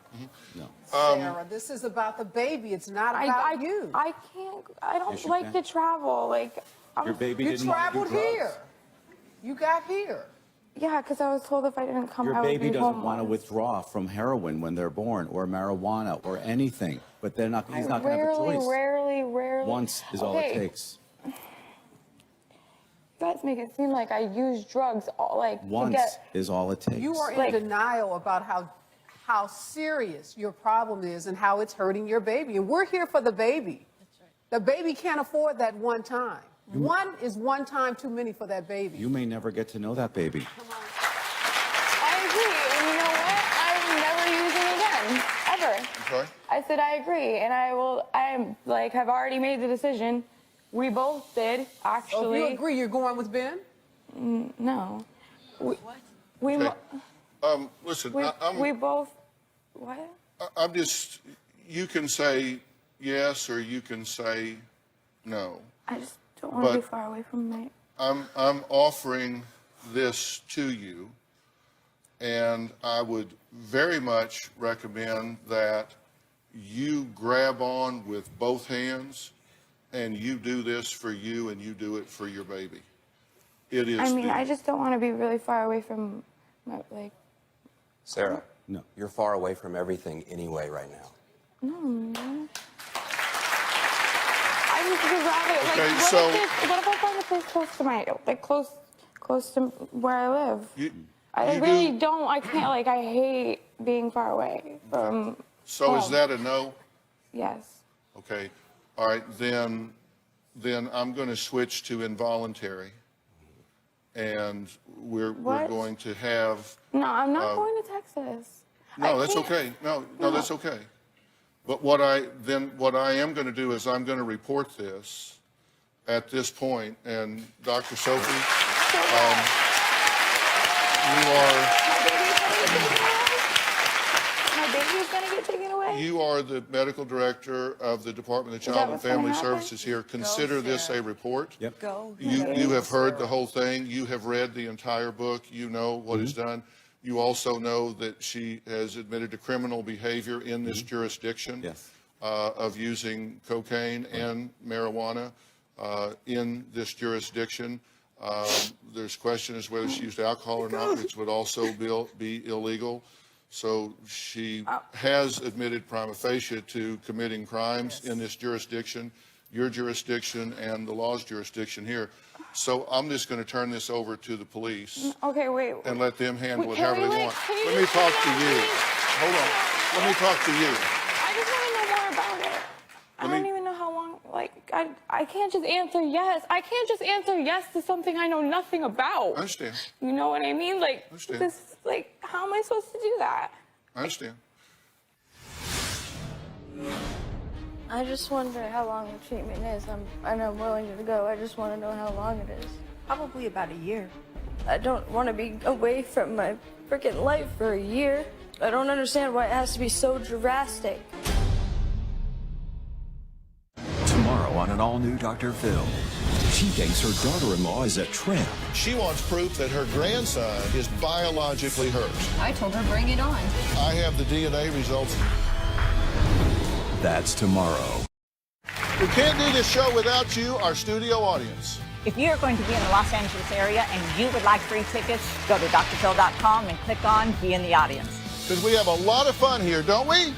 No. Sarah, this is about the baby. It's not about you. I can't... I don't Yes, you like can. to travel. Like... Your baby You didn't want to do traveled drugs. here. You got here. Yeah, because I was told if I didn't come, Your I would baby be doesn't homeless. want to withdraw from heroin when they're born, or marijuana, or anything. But they're not. He's not going to have a choice. Rarely. Once is all it takes. You guys make it seem like I use drugs, to Once get... is all it takes. You are in denial about how serious your problem is and how it's hurting your baby. And we're here for the baby. That's right. The baby can't afford that one time. One is one time too many for that baby. You may never get to know that baby. I agree, and you know what? I'm never using again, ever. I'm sorry? I said I agree, and have already made the decision. We both did, actually. So if you agree, you're going with Ben? No. We Okay. Listen, we both... What? I'm just, you can say yes or you can say no. I just don't want to be far away from my... I'm offering this to you, and I would very much recommend that you grab on with both hands and you do this for you and you do it for your baby. It is. I mean, I just don't want to be really far away from my, Sarah, no. You're far away from everything anyway right now. No, man. I just would rather, Okay, what if I find a place close to my, close to where I live? I you really don't, I can't, I hate being far away from So is home. that a no? Yes. Okay. All right, then I'm going to switch to involuntary. and we're What? going to have. No, I'm not going to Texas. No, I that's can't. okay. No, that's okay. But what I am going to do is I'm going to report this at this point, and Dr. Sophie, My baby's gonna get taken away? you are the medical director of the Department of Child and Family Services here. Consider this a report. Yep. Go. You have heard the whole thing. You have read the entire book. You know what is done. You also know that she has admitted to criminal behavior in this jurisdiction. Yes. Of using cocaine and marijuana in this jurisdiction. There's question as whether she used alcohol or not, which would also be illegal. So she has admitted prima facie to committing crimes in this jurisdiction, your jurisdiction, and the law's jurisdiction here. So I'm just going to turn this over to the police. Okay, wait. And let them handle it Can however we, they like, want. can you Let me just talk sit to down, you. please? Hold on. Let me talk to you. I just want to know more about it. I don't even know how long, like, I can't just answer yes. I can't just answer yes to something I know nothing about. I understand. You know what I mean? Like, I understand. this, like, how am I supposed to do that? I understand. I just wonder how long the treatment is. I'm willing to go. I just want to know how long it is. Probably about a year. I don't want to be away from my freaking life for a year. I don't understand why it has to be so drastic. Tomorrow on an all-new Dr. Phil. She thinks her daughter-in-law is a tramp. She wants proof that her grandson is biologically hers. I told her bring it on. I have the DNA results. That's tomorrow. We can't do this show without you, our studio audience. If you're going to be in the Los Angeles area and you would like free tickets, go to drphil.com and click on Be in the Audience. Because we have a lot of fun here, don't we?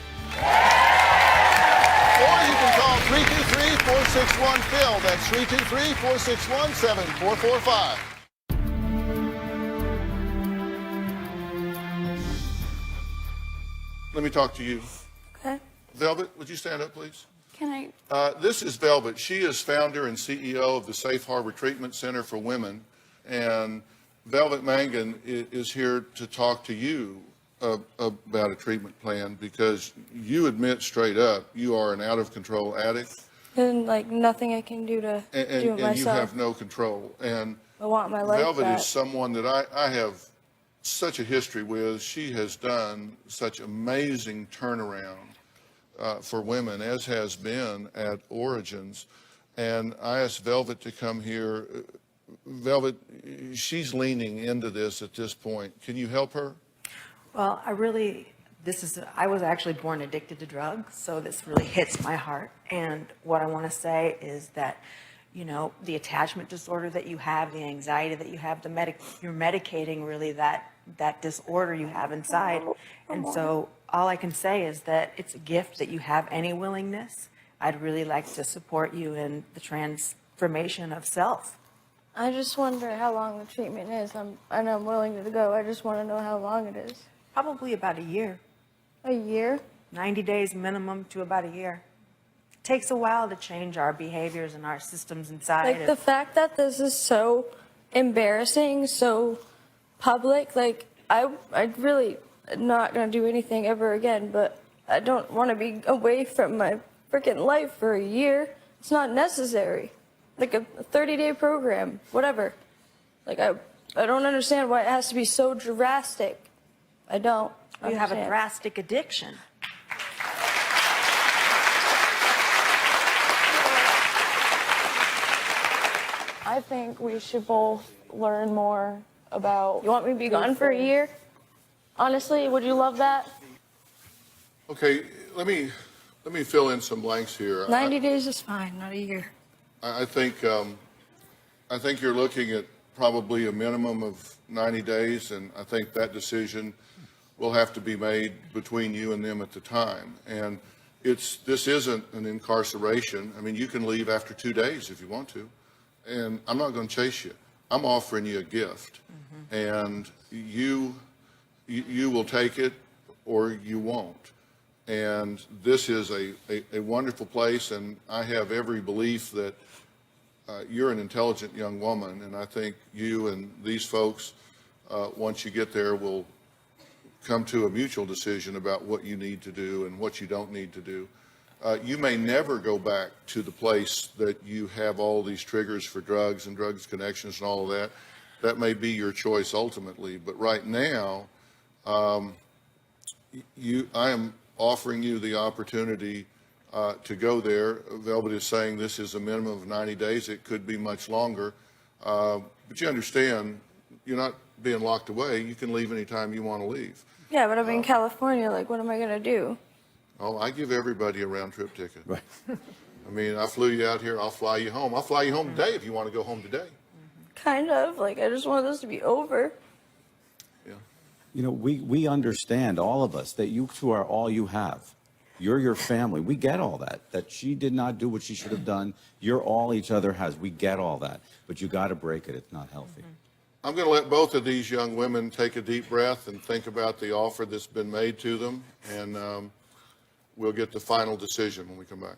Or you can call 323-461-PHIL. That's 323-461-7445. Let me talk to you. Okay. Velvet, would you stand up, please? Can I? This is Velvet. She is founder and CEO of the Safe Harbor Treatment Center for Women. And Velvet Mangan is here to talk to you about a treatment plan because you admit straight up you are an out-of-control addict. And, like, nothing I can do to do it And myself. you have no control. And I want my life Velvet back. is someone that I have such a history with. She has done such amazing turnaround for women, as has been at Origins. And I asked Velvet to come here. Velvet, she's leaning into this at this point. Can you help her? Well, I was actually born addicted to drugs, so this really hits my heart. And what I want to say is that, you know, the attachment disorder that you have, the anxiety that you have, you're medicating really that disorder you have inside. And so all I can say is that it's a gift that you have any willingness. I'd really like to support you in the transformation of self. I just wonder how long the treatment is. I'm willing to go. I just want to know how long it is. Probably about a year. A year? 90 days minimum to about a year. It takes a while to change our behaviors and our systems inside. Like, the fact that this is so embarrassing, so public, like, I really not going to do anything ever again, but I don't want to be away from my freaking life for a year. It's not necessary. Like a 30-day program, whatever. Like, I don't understand why it has to be so drastic. I don't. You have a understand. drastic addiction. I think we should both learn more about. You want me to be gone for a year? Honestly, would you love that? Okay, let me fill in some blanks here. 90 days is fine, not a year. I think you're looking at probably a minimum of 90 days, and I think that decision will have to be made between you and them at the time. And this isn't an incarceration. I mean, you can leave after 2 days if you want to, and I'm not going to chase you. I'm offering you a gift, and you will take it or you won't. And this is a wonderful place, and I have every belief that you're an intelligent young woman, and I think you and these folks, once you get there, will come to a mutual decision about what you need to do and what you don't need to do. You may never go back to the place that you have all these triggers for drugs and drugs connections and all of that. That may be your choice ultimately, but right now, I am offering you the opportunity to go there. Velvet is saying this is a minimum of 90 days. It could be much longer. But you understand, you're not being locked away. You can leave anytime you want to leave. Yeah, but I'm in California. Like, what am I going to do? Oh, I give everybody a round-trip ticket. Right. I mean, I flew you out here. I'll fly you home. I'll fly you home today if you want to go home today. Kind of. Like, I just want this to be over. Yeah. You know, we understand, all of us, that you two are all you have. You're your family. We get all that. That she did not do what she should have done. You're all each other has. We get all that. But you got to break it. It's not healthy. I'm going to let both of these young women take a deep breath and think about the offer that's been made to them, and we'll get the final decision when we come back.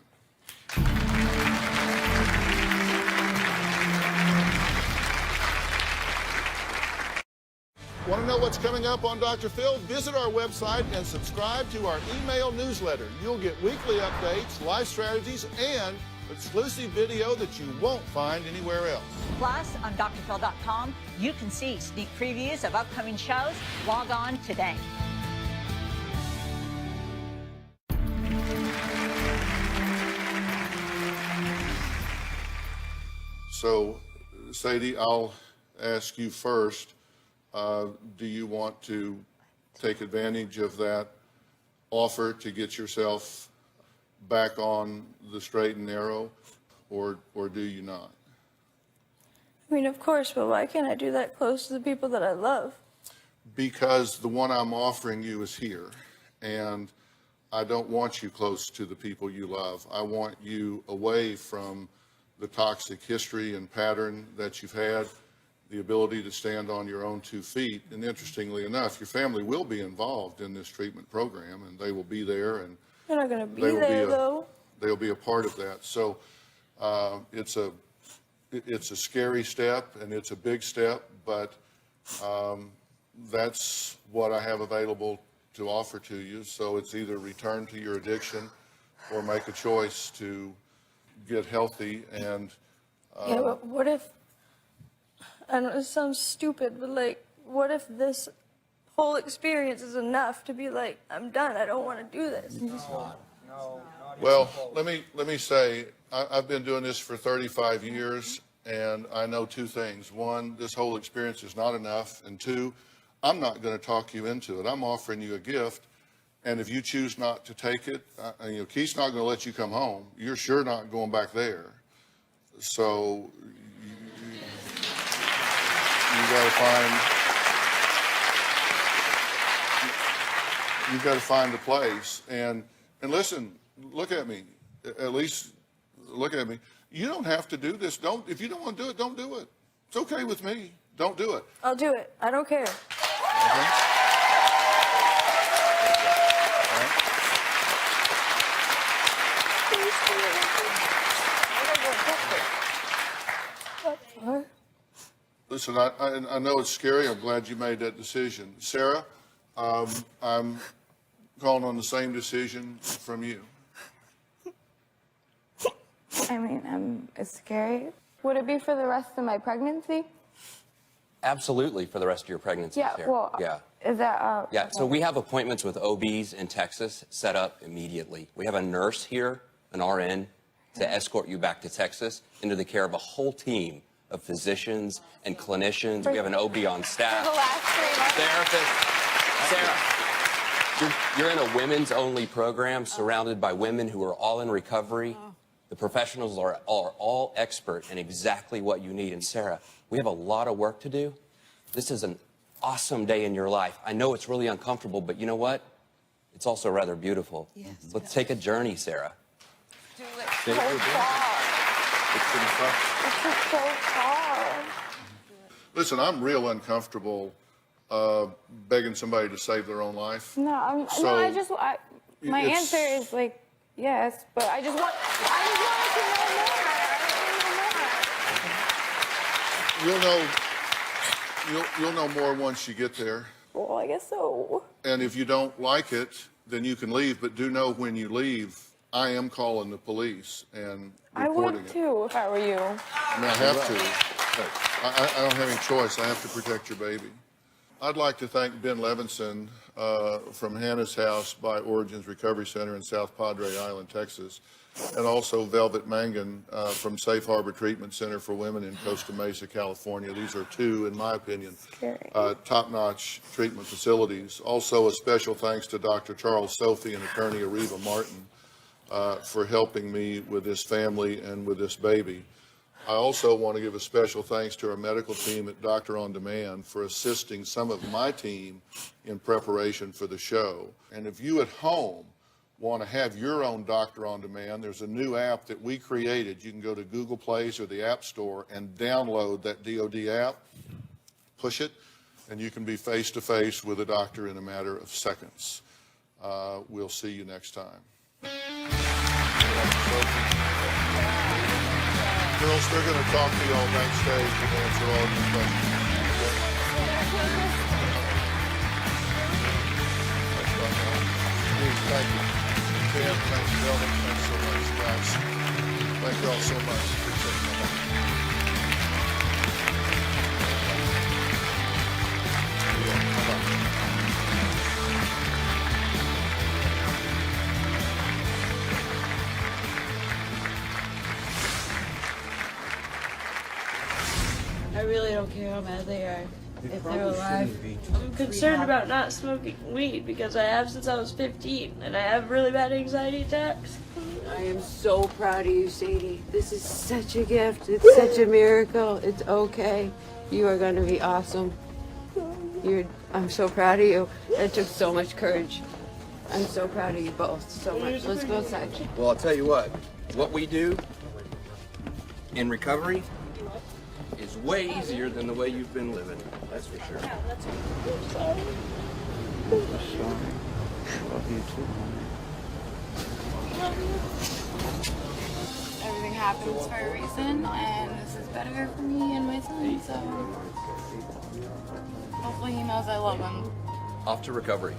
Want to know what's coming up on Dr. Phil? Visit our website and subscribe to our email newsletter. You'll get weekly updates, life strategies, and exclusive video that you won't find anywhere else. Plus, on drphil.com, you can see sneak previews of upcoming shows. Log on today. So, Sadie, I'll ask you first. Do you want to take advantage of that offer to get yourself back on the straight and narrow, or do you not? I mean, of course, but why can't I do that close to the people that I love? Because the one I'm offering you is here, and I don't want you close to the people you love. I want you away from the toxic history and pattern that you've had, the ability to stand on your own 2 feet. And interestingly enough, your family will be involved in this treatment program, and they will be there, and They're not going to be there, though. they'll be a part of that. So it's a scary step, and it's a big step, but that's what I have available to offer to you. So it's either return to your addiction or make a choice to get healthy. And yeah, but what if, I know it sounds stupid, but like, what if this whole experience is enough to be like, I'm done, I don't want to do this? Well, let me say, I've been doing this for 35 years, and I know 2 things. 1, this whole experience is not enough, and 2, I'm not going to talk you into it. I'm offering you a gift, and if you choose not to take it, Keith's not going to let you come home. You're sure not going back there. So you've got to find a place. And listen, look at me. At least look at me. You don't have to do this. If you don't want to do it, don't do it. It's okay with me. Don't do it. I'll do it. I don't care. Okay? Listen, I know it's scary. I'm glad you made that decision. Sarah, I'm calling on the same decision from you. I mean, it's scary. Would it be for the rest of my pregnancy? Absolutely, for the rest of your pregnancy, Yeah, Sarah. well, Yeah. Is that, Yeah, so we have appointments with OBs in Texas set up immediately. We have a nurse here, an RN, to escort you back to Texas into the care of a whole team of physicians and clinicians. We have an OB on staff. For the last 3 months? Therapists. Sarah, you're in a women's only program surrounded by women who are all in recovery. The professionals are all expert in exactly what you need. And Sarah, we have a lot of work to do. This is an awesome day in your life. I know it's really uncomfortable, but you know what? It's also rather beautiful. Yes. Let's take a journey, Sarah. Do it so far. It's so far. Listen, I'm real uncomfortable begging somebody to save their own life. No, my answer is like, yes, but I just want to know more. You'll know more once you get there. Well, I guess so. And if you don't like it, then you can leave. But do know when you leave, I am calling the police and I reporting would it. too if I were you. I mean, I have to. I don't have any choice. I have to protect your baby. I'd like to thank Ben Levinson from Hannah's House by Origins Recovery Center in South Padre Island, Texas, and also Velvet Mangan from Safe Harbor Treatment Center for Women in Costa Mesa, California. These are two, in my opinion, top-notch treatment facilities. Also, a special thanks to Dr. Charles Sophie and attorney Ariva Martin for helping me with this family and with this baby. I also want to give a special thanks to our medical team at Doctor On Demand for assisting some of my team in preparation for the show. And if you at home want to have your own Doctor On Demand, there's a new app that we created. You can go to Google Play or the App Store and download that DoD app, push it, and you can be face-to-face with a doctor in a matter of seconds. We'll see you next time. Girls, they're going to talk to you all backstage and answer all of your questions. Thank you. Pam, thanks, Velvet. Thanks so much, guys. Thank you all so much. Appreciate I really don't care how mad they are, if they're alive. I'm concerned about not smoking weed because I have since I was 15, and I have really bad anxiety attacks. I am so proud of you, Sadie. This is such a gift. It's such a miracle. It's okay. You are going to be awesome. I'm so proud of you. That took so much courage. I'm so proud of you both so much. Let's go outside. Well, I'll tell you what we do in recovery is way easier than the way you've been living. That's for sure. Yeah, that's I'm sorry. Love you too, honey. Everything happens for a reason, and this is better for me and my son, so hopefully he knows I love him. Off to recovery.